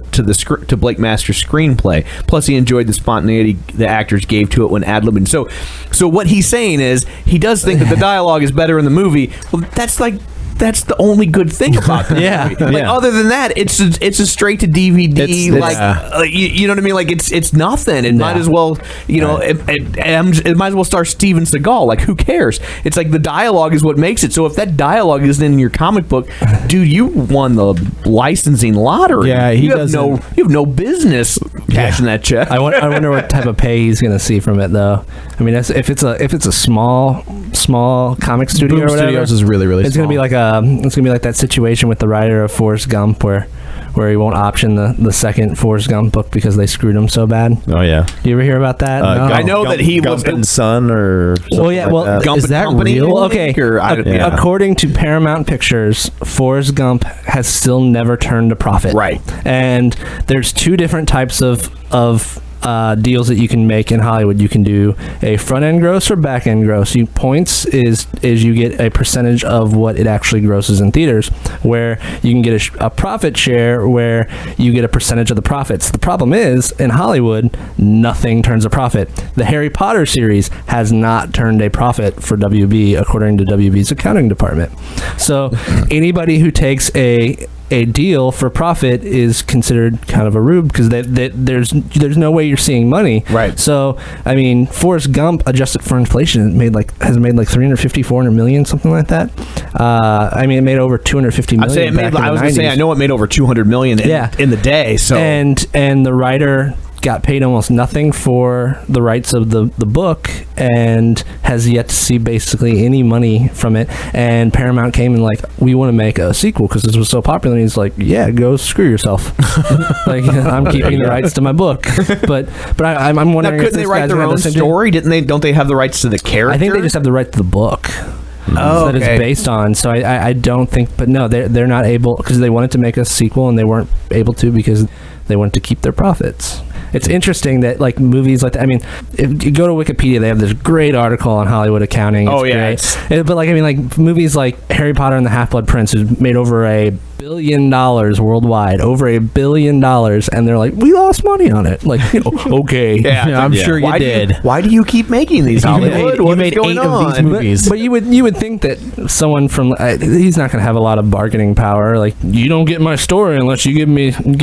S5: Blake Master's screenplay. Plus, he enjoyed the spontaneity the actors gave to it when ad-libbing. So what he's saying is he does think that the dialogue is better in the movie. Well, that's the only good thing about the movie. Like, other than that, it's a straight to DVD. You know what I mean? Like it's nothing. It might as well, it might as well star Steven Seagal. Like, who cares? It's like the dialogue is what makes it. So if that dialogue isn't in your comic book, dude, you won the licensing lottery.
S9: Yeah,
S5: you have no business cashing that check.
S8: I wonder what type of pay he's going to see from it, though. If it's a small comic studio
S9: Boom
S8: or whatever,
S9: Studios is really
S8: it's going to be like that situation with the writer of Forrest Gump where he won't option the second Forrest Gump book because they screwed him so bad.
S7: Oh yeah,
S8: do you ever hear about that?
S5: No. I know that he
S7: Gump and Son or
S5: Gump
S8: is that
S5: Company?
S8: real? Well, okay. According to Paramount Pictures, Forrest Gump has still never turned a profit.
S5: Right,
S8: and there's 2 different types of deals that you can make in Hollywood. You can do a front end gross or back end gross. Points is you get a percentage of what it actually grosses in theaters, where you can get a profit share where you get a percentage of the profits. The problem is in Hollywood, nothing turns a profit. The Harry Potter series has not turned a profit for WB according to WB's accounting department. So anybody who takes a deal for profit is considered kind of a rube because there's no way you're seeing money.
S5: Right.
S8: So Forrest Gump, adjusted for inflation, has made like 350-400 million, something like that. It made over 250 million.
S5: I know it made over 200 million in the day. So
S8: and the writer got paid almost nothing for the rights of the book and has yet to see basically any money from it. And Paramount came and like, we want to make a sequel because this was so popular. And he's like, yeah, go screw yourself. Like, I'm keeping the rights to my book. But I'm wondering,
S5: now, couldn't they write their own story? Don't they have the rights to the character?
S8: I think they just have the right to the book. That it's based on. So I don't think, but no, they're not able because they wanted to make a sequel and they weren't able to because they wanted to keep their profits. It's interesting that like movies like that. If you go to Wikipedia, they have this great article on Hollywood accounting. It's great. But like movies like Harry Potter and the Half-Blood Prince has made over $1 billion worldwide, over $1 billion, and they're like, we lost money on it. Like, okay,
S9: I'm sure you did.
S5: Why do you keep making these? Hollywood?
S9: You made 8 of these movies.
S8: But you would think that someone from he's not going to have a lot of bargaining power. Like, you don't get my story unless you give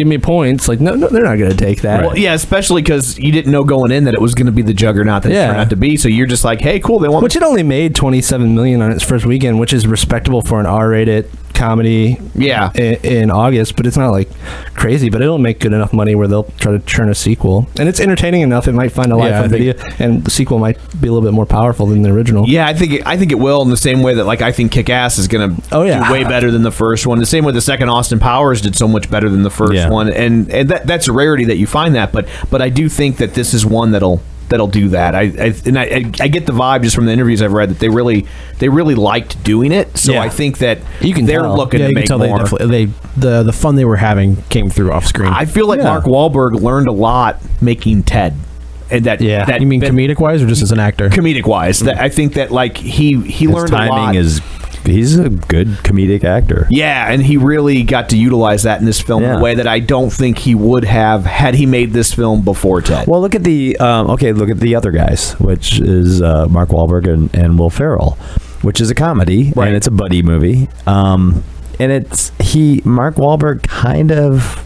S8: me points. Like, no, they're not going to take that.
S5: Well, yeah, especially because you didn't know going in that it was going to be the juggernaut that it turned out to be. So you're just like, hey, cool. They want
S8: which it only made $27 million on its first weekend, which is respectable for an R-rated comedy.
S5: Yeah.
S8: In August, but it's not like crazy. But it'll make good enough money where they'll try to churn a sequel, and it's entertaining enough. It might find a life on video, and the sequel might be a little bit more powerful than the original.
S5: Yeah, I think it will, in the same way that like I think Kick-Ass is going to do way better than the first one. The same way the second Austin Powers did so much better than the first one, and that's a rarity that you find that. But I do think that this is one that'll do that. I get the vibe just from the interviews I've read that they really liked doing it. So I think that they're looking to make more.
S9: The fun they were having came through off screen.
S5: I feel like Mark Wahlberg learned a lot making Ted. And that
S9: you mean comedic wise or just as an actor?
S5: Comedic wise, I think that like he learned a lot.
S7: He's a good comedic actor.
S5: Yeah, and he really got to utilize that in this film in a way that I don't think he would have had he made this film before Ted.
S7: Well, look at the look at the other guys, which is Mark Wahlberg and Will Ferrell, which is a comedy and it's a buddy movie. And Mark Wahlberg kind of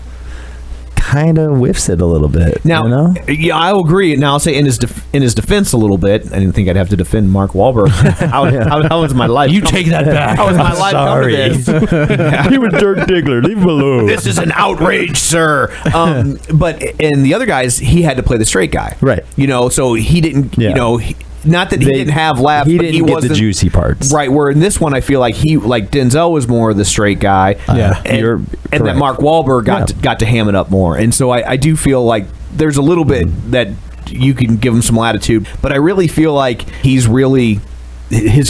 S7: whiffs it a little bit.
S5: Now, yeah, I will agree. Now, I'll say in his defense a little bit. I didn't think I'd have to defend Mark Wahlberg. How was my life?
S6: You take that back.
S5: How was my life?
S7: Sorry. He was Dirk Diggler. Leave him alone.
S5: This is an outrage, sir. But in the other guys, he had to play the straight guy,
S7: right?
S5: So he didn't. Not that he didn't have laughs,
S7: he
S5: but
S7: didn't
S5: he
S7: get
S5: wasn't
S7: the juicy parts,
S5: right? Where in this one, I feel like Denzel was more the straight guy, and that Mark Wahlberg got to ham it up more, and so I do feel like there's a little bit that you can give him some latitude, but I really feel like his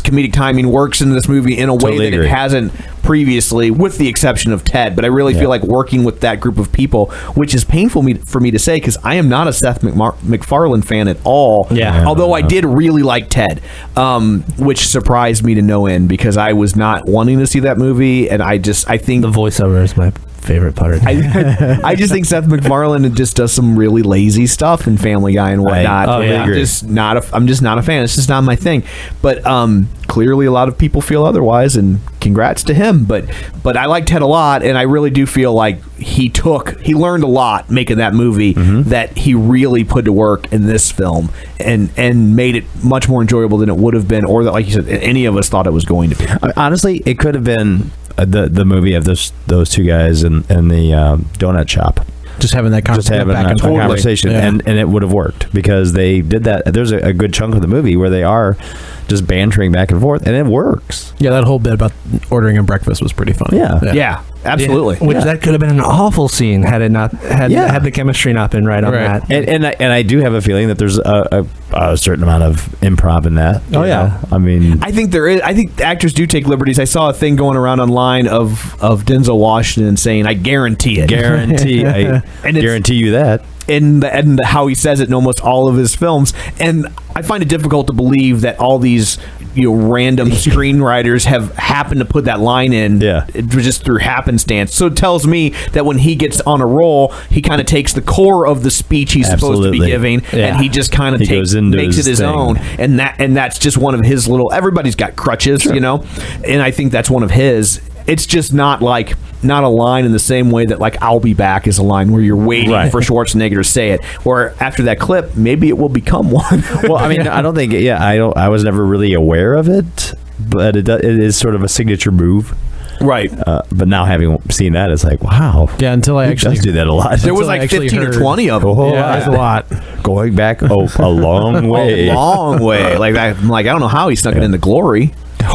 S5: comedic timing works in this movie in a way that it hasn't previously, with the exception of Ted. But I really feel like working with that group of people, which is painful for me to say, because I am not a Seth MacFarlane fan at all. Although I did really like Ted, which surprised me to no end, because I was not wanting to see that movie, and I think
S8: the voiceover is my favorite part.
S5: I just think Seth MacFarlane just does some really lazy stuff in Family Guy and whatnot. I'm just not a fan. It's just not my thing. But clearly, a lot of people feel otherwise, and congrats to him. But I liked Ted a lot, and I really do feel like he learned a lot making that movie that he really put to work in this film, and made it much more enjoyable than it would have been, or that, like you said, any of us thought it was going to be.
S7: Honestly, it could have been the movie of those two guys in the donut shop.
S9: Just having that
S7: conversation, and it would have worked, because they did that. There's a good chunk of the movie where they are just bantering back and forth, and it works.
S9: Yeah, that whole bit about ordering a breakfast was pretty funny.
S5: Yeah, absolutely.
S8: That could have been an awful scene had it not had the chemistry not been right on that.
S7: And I do have a feeling that there's a certain amount of improv in that.
S9: Oh yeah,
S7: I mean,
S5: I think there is. I think actors do take liberties. I saw a thing going around online of Denzel Washington saying, "I guarantee it."
S7: I guarantee you that.
S5: And how he says it in almost all of his films, and I find it difficult to believe that all these random screenwriters have happened to put that line in just through happenstance. So it tells me that when he gets on a roll, he kind of takes the core of the speech he's supposed to be giving, and he just kind of makes it his own, and that's just one of his little. Everybody's got crutches, and I think that's one of his. It's just not a line in the same way that like "I'll be back" is a line where you're waiting for Schwarzenegger to say it, or after that clip, maybe it will become one.
S7: Well, I mean, I don't think. I was never really aware of it, but it is sort of a signature move.
S5: Right.
S7: But now having seen that, it's like, wow.
S9: Yeah, until I actually
S7: do that a lot.
S5: There was like 15 or 20 of them.
S9: There's a lot.
S7: Going back a long way.
S5: A long way. Like I don't know how he snuck it into Glory.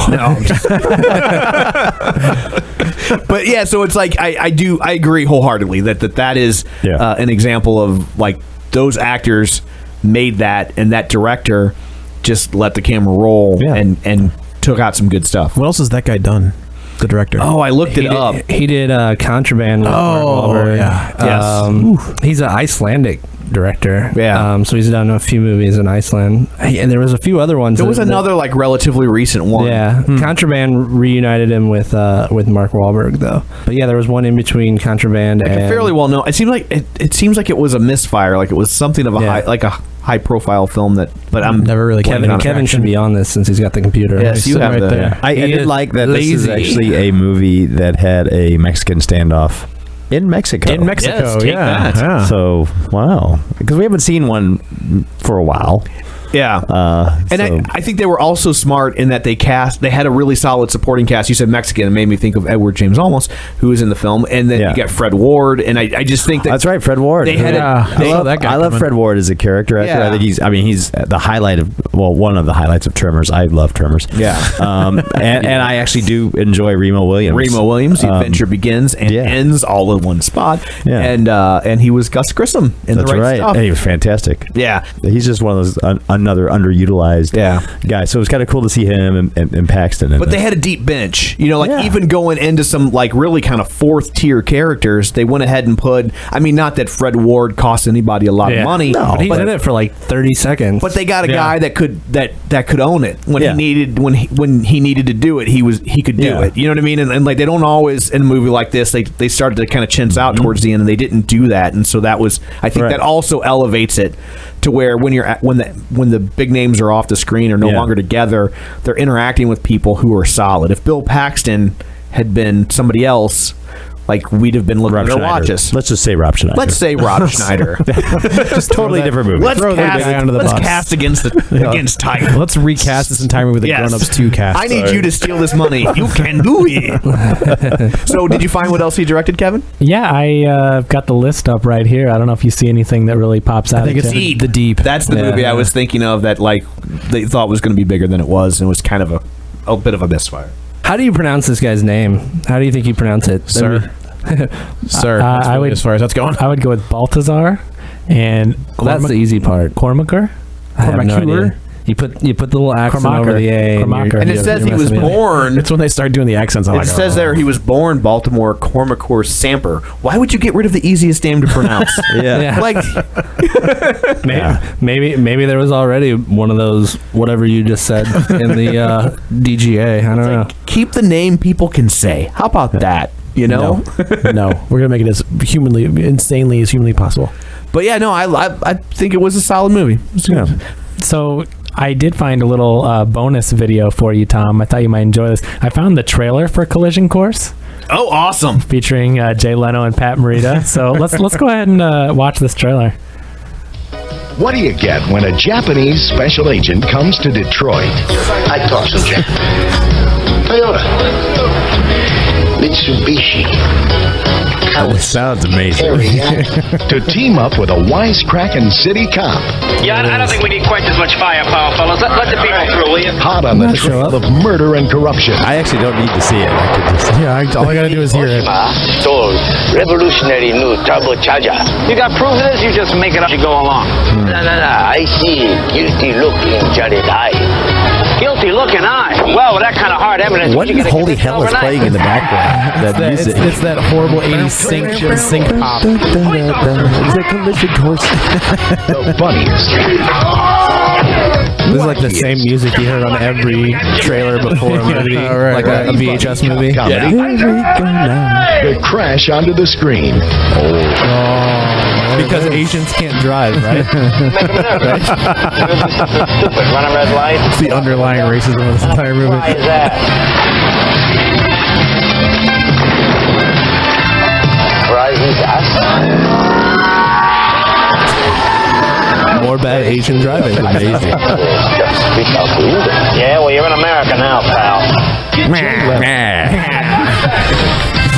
S5: No. But yeah, so it's like I agree wholeheartedly that is an example of like those actors made that, and that director just let the camera roll and took out some good stuff.
S9: What else has that guy done? The director.
S5: Oh, I looked it up.
S8: He did Contraband. With Mark Wahlberg.
S5: Yes.
S8: He's an Icelandic director.
S5: Yeah.
S8: So he's done a few movies in Iceland, and there was a few other ones.
S5: There was another like relatively recent one.
S8: Yeah. Contraband reunited him with Mark Wahlberg though. But yeah, there was one in between Contraband and
S5: fairly well known. It seemed like it seems like it was a misfire. Like it was something of a high profile film that. But I'm
S9: never really.
S8: Kevin should be on this since he's got the computer.
S5: Yes, you have there.
S7: I did like that. This is actually a movie that had a Mexican standoff. In Mexico.
S5: Yes,
S7: yeah. So, wow. Because we haven't seen one for a while.
S5: Yeah. And I think they were also smart in that they had a really solid supporting cast. You said Mexican. It made me think of Edward James Olmos, who was in the film. And then you get Fred Ward. And I just think that's
S7: right, Fred Ward.
S5: They had
S7: I love Fred Ward as a character actor. I think he's the highlight of, one of the highlights of Tremors. I love Tremors.
S5: Yeah.
S7: And I actually do enjoy Remo Williams.
S5: The adventure begins and ends all in one spot. Yeah. And he was Gus Grissom in
S7: That's
S5: The Right Stuff.
S7: And he was fantastic.
S5: Yeah.
S7: He's just one of those another underutilized guys. So it was kind of cool to see him and Paxton.
S5: But they had a deep bench. Even going into some really kind of fourth tier characters, they went ahead and put. I mean, not that Fred Ward cost anybody a lot of money.
S8: No, but he's in it for 30 seconds.
S5: But they got a guy that could own it when he needed to do it. He could do it. You know what I mean? And they don't always in a movie like this. They started to kind of chintz out towards the end, and they didn't do that. And so that was. I think that also elevates it to where when the big names are off the screen or no longer together, they're interacting with people who are solid. If Bill Paxton had been somebody else, we'd have been looking at their watches.
S7: Let's just say Rob Schneider.
S5: Let's say Rob Schneider.
S7: Just totally different movie.
S5: Let's cast against Tiger.
S9: Let's recast this entire movie with the Grown Ups 2 cast.
S5: I need you to steal this money. You can do it. So, did you find what else he directed, Kevin?
S6: Yeah, I got the list up right here. I don't know if you see anything that really pops out.
S9: I think it's the Deep.
S5: That's the movie I was thinking of that they thought was going to be bigger than it was, and was kind of a bit of a misfire.
S8: How do you pronounce this guy's name? How do you think you pronounce it,
S9: sir? Sir,
S6: I would,
S9: as far as that's going,
S6: I would go with Baltazar, and
S8: that's the easy part.
S6: Cormaker.
S8: I have no idea. You put the little accent over the A,
S5: and it says he was born.
S9: It's when they start doing the accents.
S5: It says there he was born Baltimore Cormacor Samper. Why would you get rid of the easiest name to pronounce?
S8: Maybe there was already one of those whatever you just said in the DGA. I don't know.
S5: Keep the name people can say. How about that?
S9: No, we're gonna make it as insanely as humanly possible.
S5: But I think it was a solid movie.
S6: So I did find a little bonus video for you, Tom. I thought you might enjoy this. I found the trailer for Collision Course.
S5: Oh, awesome!
S6: Featuring Jay Leno and Pat Morita. So let's go ahead and watch this trailer.
S10: What do you get when a Japanese special agent comes to Detroit?
S4: I talk some Japanese. Toyota. Mitsubishi.
S7: That sounds amazing.
S10: To team up with a wisecracking city cop.
S3: Yeah, I don't think we need quite as much firepower, fellas. Let the people through, will you?
S10: Hot on the trail of murder and corruption.
S7: I actually don't need to see it. I could just,
S9: all I gotta do is hear it.
S4: Sold revolutionary new turbocharger.
S3: You got proof of this? You just make it up as you go along.
S4: No. I see guilty look in Jared's eye.
S3: Guilty looking eye. Well, with that kind of hard evidence,
S7: what in holy hell is playing in the background?
S9: It's that horrible 80s sync pop.
S7: Is that Collision Course?
S10: The funniest.
S8: This is like the same music you heard on every trailer before a movie, a VHS movie.
S10: Comedy. The crash onto the screen.
S8: Because Asians can't drive, right?
S3: Right? Stupid. Run a red light.
S9: It's the underlying racism of this entire movie.
S3: Why is that?
S8: More bad Asian driving.
S7: Amazing.
S3: Yeah, well, you're in America now, pal.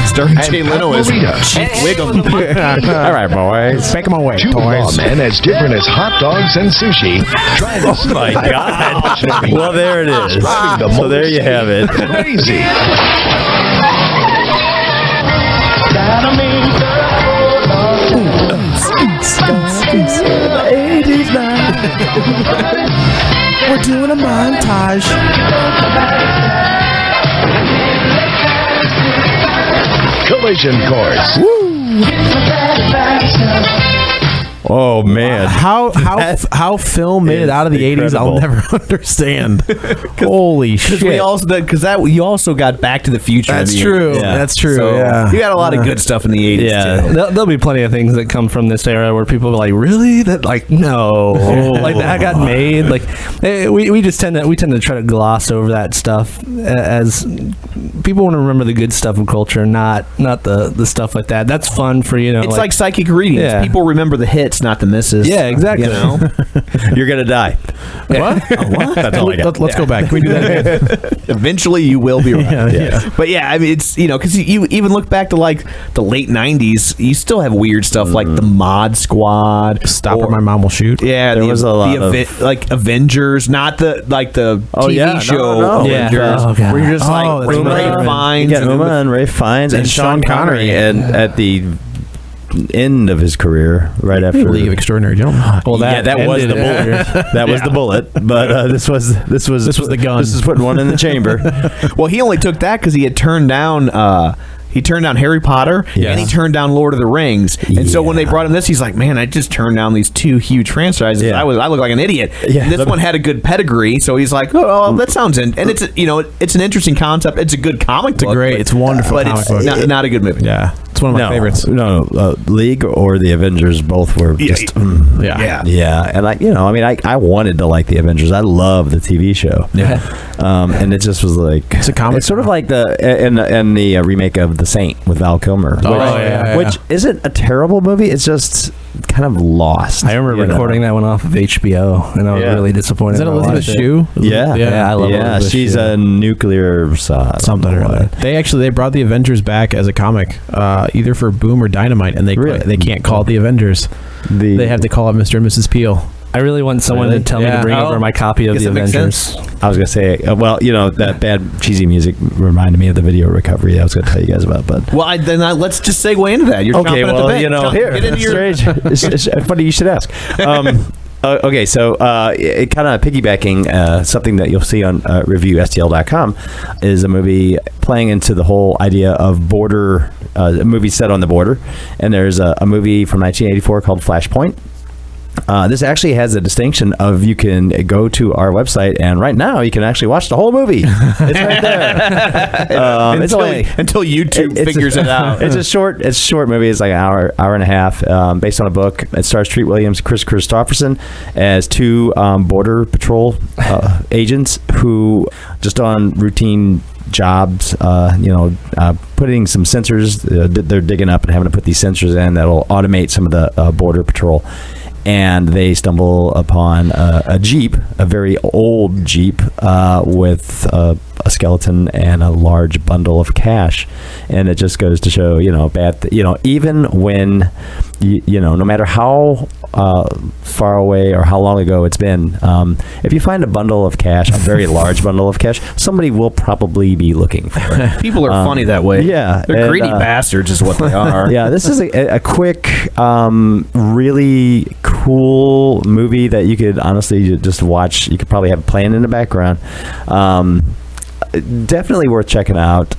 S5: Starring Jay Leno as Chief Wiggum.
S7: All right, boys.
S9: Make them away,
S10: Two
S9: boys.
S10: lawmen as different as hot dogs and sushi. Oh
S7: my God. Well, there it is. So there you have it.
S10: Crazy.
S9: We're doing a montage.
S10: Collision Course.
S7: Oh man,
S9: how film made it out of the 80s, I'll never understand. Holy shit!
S5: You also got Back to the Future.
S9: That's true.
S5: Yeah.
S9: That's true.
S5: So
S9: yeah,
S5: you got a lot of good stuff in the 80s.
S7: Yeah.
S5: too.
S8: There'll be plenty of things that come from this era where people are like, really? That no, like that got made. Like we tend to try to gloss over that stuff as people want to remember the good stuff of culture, not the stuff like that. That's fun for
S5: It's like psychic readings.
S8: Yeah.
S5: People remember the hits. hits, not the misses.
S8: Yeah, exactly.
S5: You know?
S7: You're gonna die.
S5: What? What?
S7: That's all I got.
S9: Let's go back. Can we do that?
S5: Eventually, you will be right.
S9: Yeah.
S5: But yeah, I mean, it's because you even look back to like the late '90s, you still have weird stuff like the Mod Squad,
S9: Stop or My Mom Will Shoot.
S5: Yeah,
S7: There was a lot of
S5: like Avengers, not the TV
S7: yeah,
S5: show
S7: no.
S5: Avengers,
S8: Yeah. Oh, God.
S5: where you're just like
S9: that's
S5: Ray
S9: right.
S5: Fiennes,
S7: Yeah, Uma and Ray Fiennes and Sean Connery, and at the end of his career, right after
S9: League of Extraordinary Gentlemen.
S8: Well,
S7: that was the
S8: ended
S7: bullet.
S8: it.
S7: That was the bullet. But this was
S9: the gun.
S7: This is putting one in the chamber.
S5: Well, he only took that because he had turned down. He turned down Harry Potter and he turned down Lord of the Rings. And so when they brought him this, he's like, "Man, I just turned down these two huge franchises.
S7: Yeah.
S5: I look like an idiot."
S7: Yeah.
S5: And this one had a good pedigree, so he's like, "Oh, that sounds and it's it's an interesting concept. It's a good comic book.
S9: It's wonderful
S5: but
S9: comic
S5: it's
S9: book.
S5: not a good movie."
S9: Yeah, it's one of my favorites.
S7: No, League or the Avengers both were just
S9: Yeah.
S7: and I wanted to like the Avengers. I love the TV show.
S5: Yeah.
S7: And it just was like
S9: It's a comic.
S7: It's sort of like the remake of The Saint with Val Kilmer, which isn't a terrible movie. It's just kind of lost.
S8: I remember recording that one off of HBO, and I was really disappointed.
S9: Is that
S8: when I
S9: Elizabeth
S8: watched it.
S9: Shue?
S8: Yeah, I love Elizabeth
S7: she's
S8: Shue.
S7: a nuclear
S9: Something or other. They brought the Avengers back as a comic, either for Boom or Dynamite, and they can't call it the Avengers. They have to call it Mr. and Mrs. Peel.
S8: I really want someone to tell me to bring over my copy of
S5: Guess
S8: the
S5: that makes
S8: Avengers.
S5: sense.
S7: I was gonna say, that bad cheesy music reminded me of the Video Recovery I was gonna tell you guys about. But
S5: let's just segue into that. You're
S7: okay,
S5: chomping at the bit.
S7: here,
S5: Get into your
S7: it's funny you should ask. Okay, so it kind of piggybacking something that you'll see on reviewstl.com is a movie playing into the whole idea of border, a movie set on the border, and there's a movie from 1984 called Flashpoint. This actually has a distinction of you can go to our website and right now you can actually watch the whole movie. It's right there.
S5: Until YouTube figures it out.
S7: It's a short movie. It's like an hour and a half, based on a book. It stars Treat Williams, Chris Christopherson as two border patrol agents who just on routine jobs, putting some sensors. They're digging up and having to put these sensors in that'll automate some of the border patrol. And they stumble upon a Jeep, a very old Jeep, with a skeleton and a large bundle of cash. And it just goes to show, even when, no matter how far away or how long ago it's been, if you find a bundle of cash, a very large bundle of cash, somebody will probably be looking for it.
S5: People are funny that way.
S7: Yeah.
S5: They're greedy bastards is what they are.
S7: Yeah, this is a quick, really cool movie that you could honestly just watch. You could probably have playing in the background. Definitely worth checking out.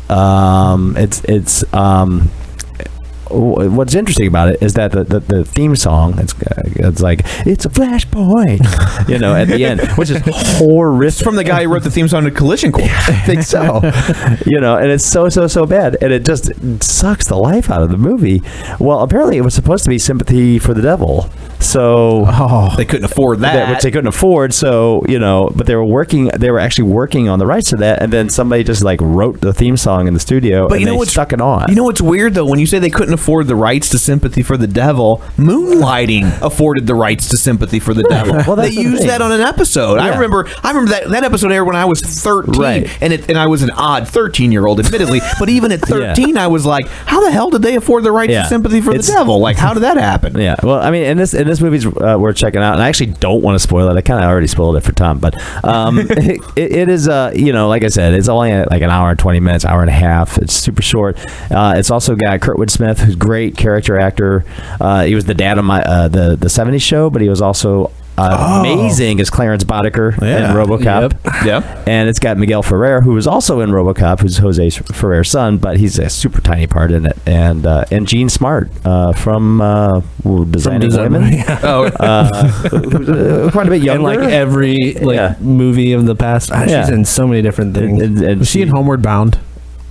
S7: What's interesting about it is that the theme song, it's like, it's a flashpoint, at the end, which is horrific.
S5: It's from the guy who wrote the theme song to Collision Course.
S7: I think so. And it's so bad, and it just sucks the life out of the movie. Well, apparently it was supposed to be Sympathy for the Devil, so
S5: they couldn't afford that,
S7: which they couldn't afford. So but they were actually working on the rights to that, and then somebody just like wrote the theme song in the studio, but they stuck it on.
S5: You know what's weird though? When you say they couldn't afford the rights to Sympathy for the Devil, Moonlighting afforded the rights to Sympathy for the Devil.
S7: Well,
S5: they used that on an episode.
S7: Yeah.
S5: I remember that episode aired when I was 13,
S7: right.
S5: and I was an odd 13-year-old, admittedly. But even at 13, I was like, how the hell did they afford the rights to Sympathy for the Devil? Like, how did that happen?
S7: Yeah. Well, I mean, and this movie's worth checking out, and I actually don't want to spoil it. I kind of already spoiled it for Tom, but it is like I said, it's only like an hour and 20 minutes, hour and a half. It's super short. It's also got Kurtwood Smith, who's great character actor. He was the dad on the 70s show, but he was also amazing as Clarence Boddicker in RoboCop.
S5: Yep.
S7: And it's got Miguel Ferrer, who was also in RoboCop, who's Jose Ferrer's son, but he's a super tiny part in it. And Jean Smart from Designing Women. Quite a bit younger.
S8: In like every movie of the past. She's in so many different things.
S9: Was she in Homeward Bound?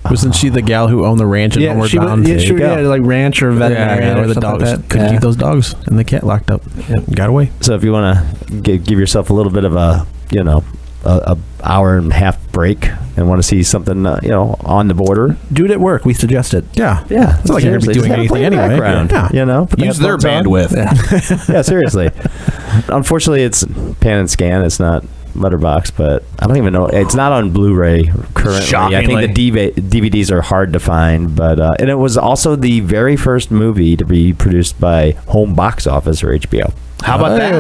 S9: Wasn't she the gal who owned the ranch in Homeward Bound?
S8: Like ranch or veterinarian
S9: where the dogs couldn't keep those dogs and the cat locked up. Got away.
S7: So if you want to give yourself a little bit of a a hour and a half break and want to see something, on the border,
S8: do it at work. We suggest it.
S9: Yeah.
S7: It's
S9: like you're gonna be doing anything anyway.
S7: Yeah.
S5: Use their bandwidth.
S7: Yeah, seriously. Unfortunately, it's pan and scan. It's not letterbox, but I don't even know. It's not on Blu-ray currently.
S5: Shockingly.
S7: I think the DVDs are hard to find, but and it was also the very first movie to be produced by Home Box Office or HBO.
S5: How about that?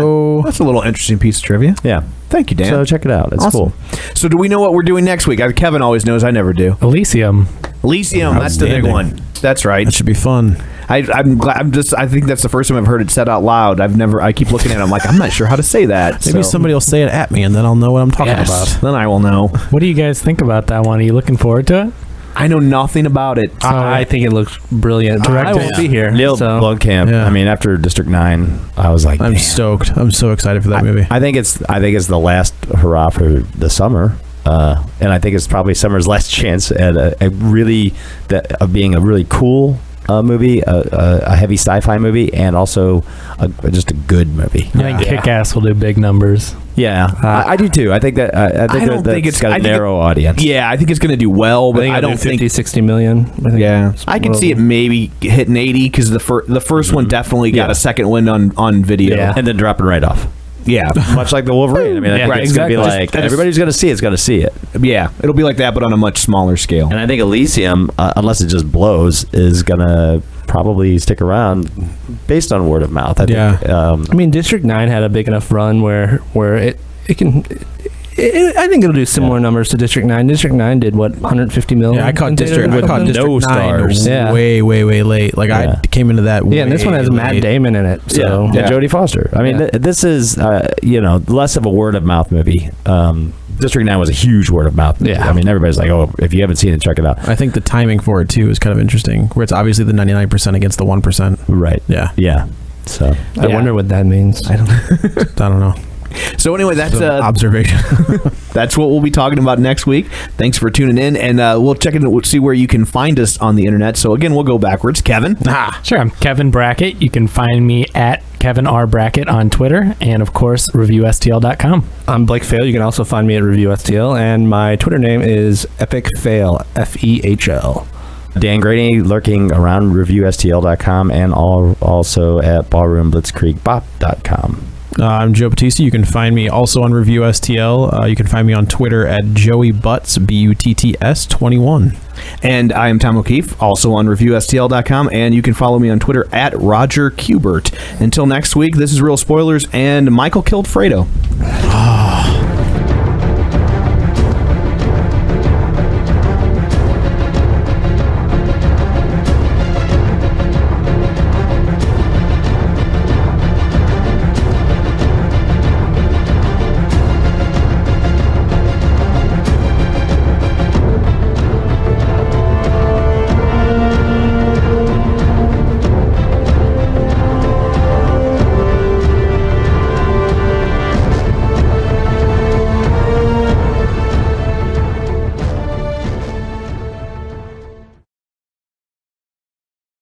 S5: That's a little interesting piece of trivia.
S7: Yeah.
S5: Thank you, Dan.
S7: So check it out. It's
S5: awesome.
S7: cool.
S5: So do we know what we're doing next week? Kevin always knows. I never do.
S6: Elysium.
S5: That's the big one. That's right.
S9: That should be fun.
S5: I'm glad. I think that's the first time I've heard it said out loud. I keep looking at it. I'm like, I'm not sure how to say that.
S9: Maybe somebody will say it at me, and then I'll know what I'm talking about.
S5: Then I will know.
S6: What do you guys think about that one? Are you looking forward to it?
S5: I know nothing about it.
S8: I think it looks brilliant. I won't be here.
S7: Neil Blomkamp.
S9: Yeah.
S7: I mean, after District 9, I was like,
S9: I'm stoked. I'm so excited for that movie.
S7: I think it's the last hurrah for the summer. And I think it's probably summer's last chance at of being a really cool movie, a heavy sci-fi movie, and also just a good movie.
S6: I think Kick-Ass will do big numbers.
S7: Yeah, I do too. I think that it's got a narrow audience.
S5: Yeah, I think it's going to do well, but I don't think
S8: 50-60 million.
S5: I can see it maybe hitting 80 because the first one definitely got a second wind on video,
S7: and then dropping right off.
S5: Yeah,
S7: much like the Wolverine. I mean, I think it's going to be like everybody's going to see it's going to see it.
S5: Yeah, it'll be like that, but on a much smaller scale.
S7: And I think Elysium, unless it just blows, is going to probably stick around based on word of mouth. I think.
S8: I mean, District 9 had a big enough run where it can. I think it'll do similar numbers to District 9. District 9 did what, 150 million?
S9: Yeah, I caught District 9
S7: stars.
S9: way late. Like I came into that.
S8: Yeah, and this one has Matt Damon in it. So
S7: and Jodie Foster. I mean, this is less of a word of mouth movie. District 9 was a huge word of mouth movie. I mean, everybody's like, oh, if you haven't seen it, check it out.
S9: I think the timing for it too is kind of interesting, where it's obviously the 99% against the 1%.
S7: Right.
S9: Yeah.
S7: So
S8: I wonder what that means.
S9: I don't know.
S5: So anyway, that's
S9: observation.
S5: That's what we'll be talking about next week. Thanks for tuning in, and we'll check in. We'll see where you can find us on the internet. So again, we'll go backwards. Kevin,
S6: sure. I'm Kevin Brackett. You can find me at Kevin R. Brackett on Twitter, and of course, ReviewSTL.com.
S8: I'm Blake Fail. You can also find me at ReviewSTL, and my Twitter name is Epic Fail, FEHL.
S7: Dan Grady lurking around ReviewSTL.com and also at BallroomBlitzkriegBop.com.
S9: I'm Joe Batista. You can find me also on Review STL. You can find me on Twitter at Joey Butts, BUTTS 21.
S5: And I am Tom O'Keefe, also on ReviewSTL.com, and you can follow me on Twitter at Roger Kubert. Until next week, this is Real Spoilers, and Michael killed Fredo.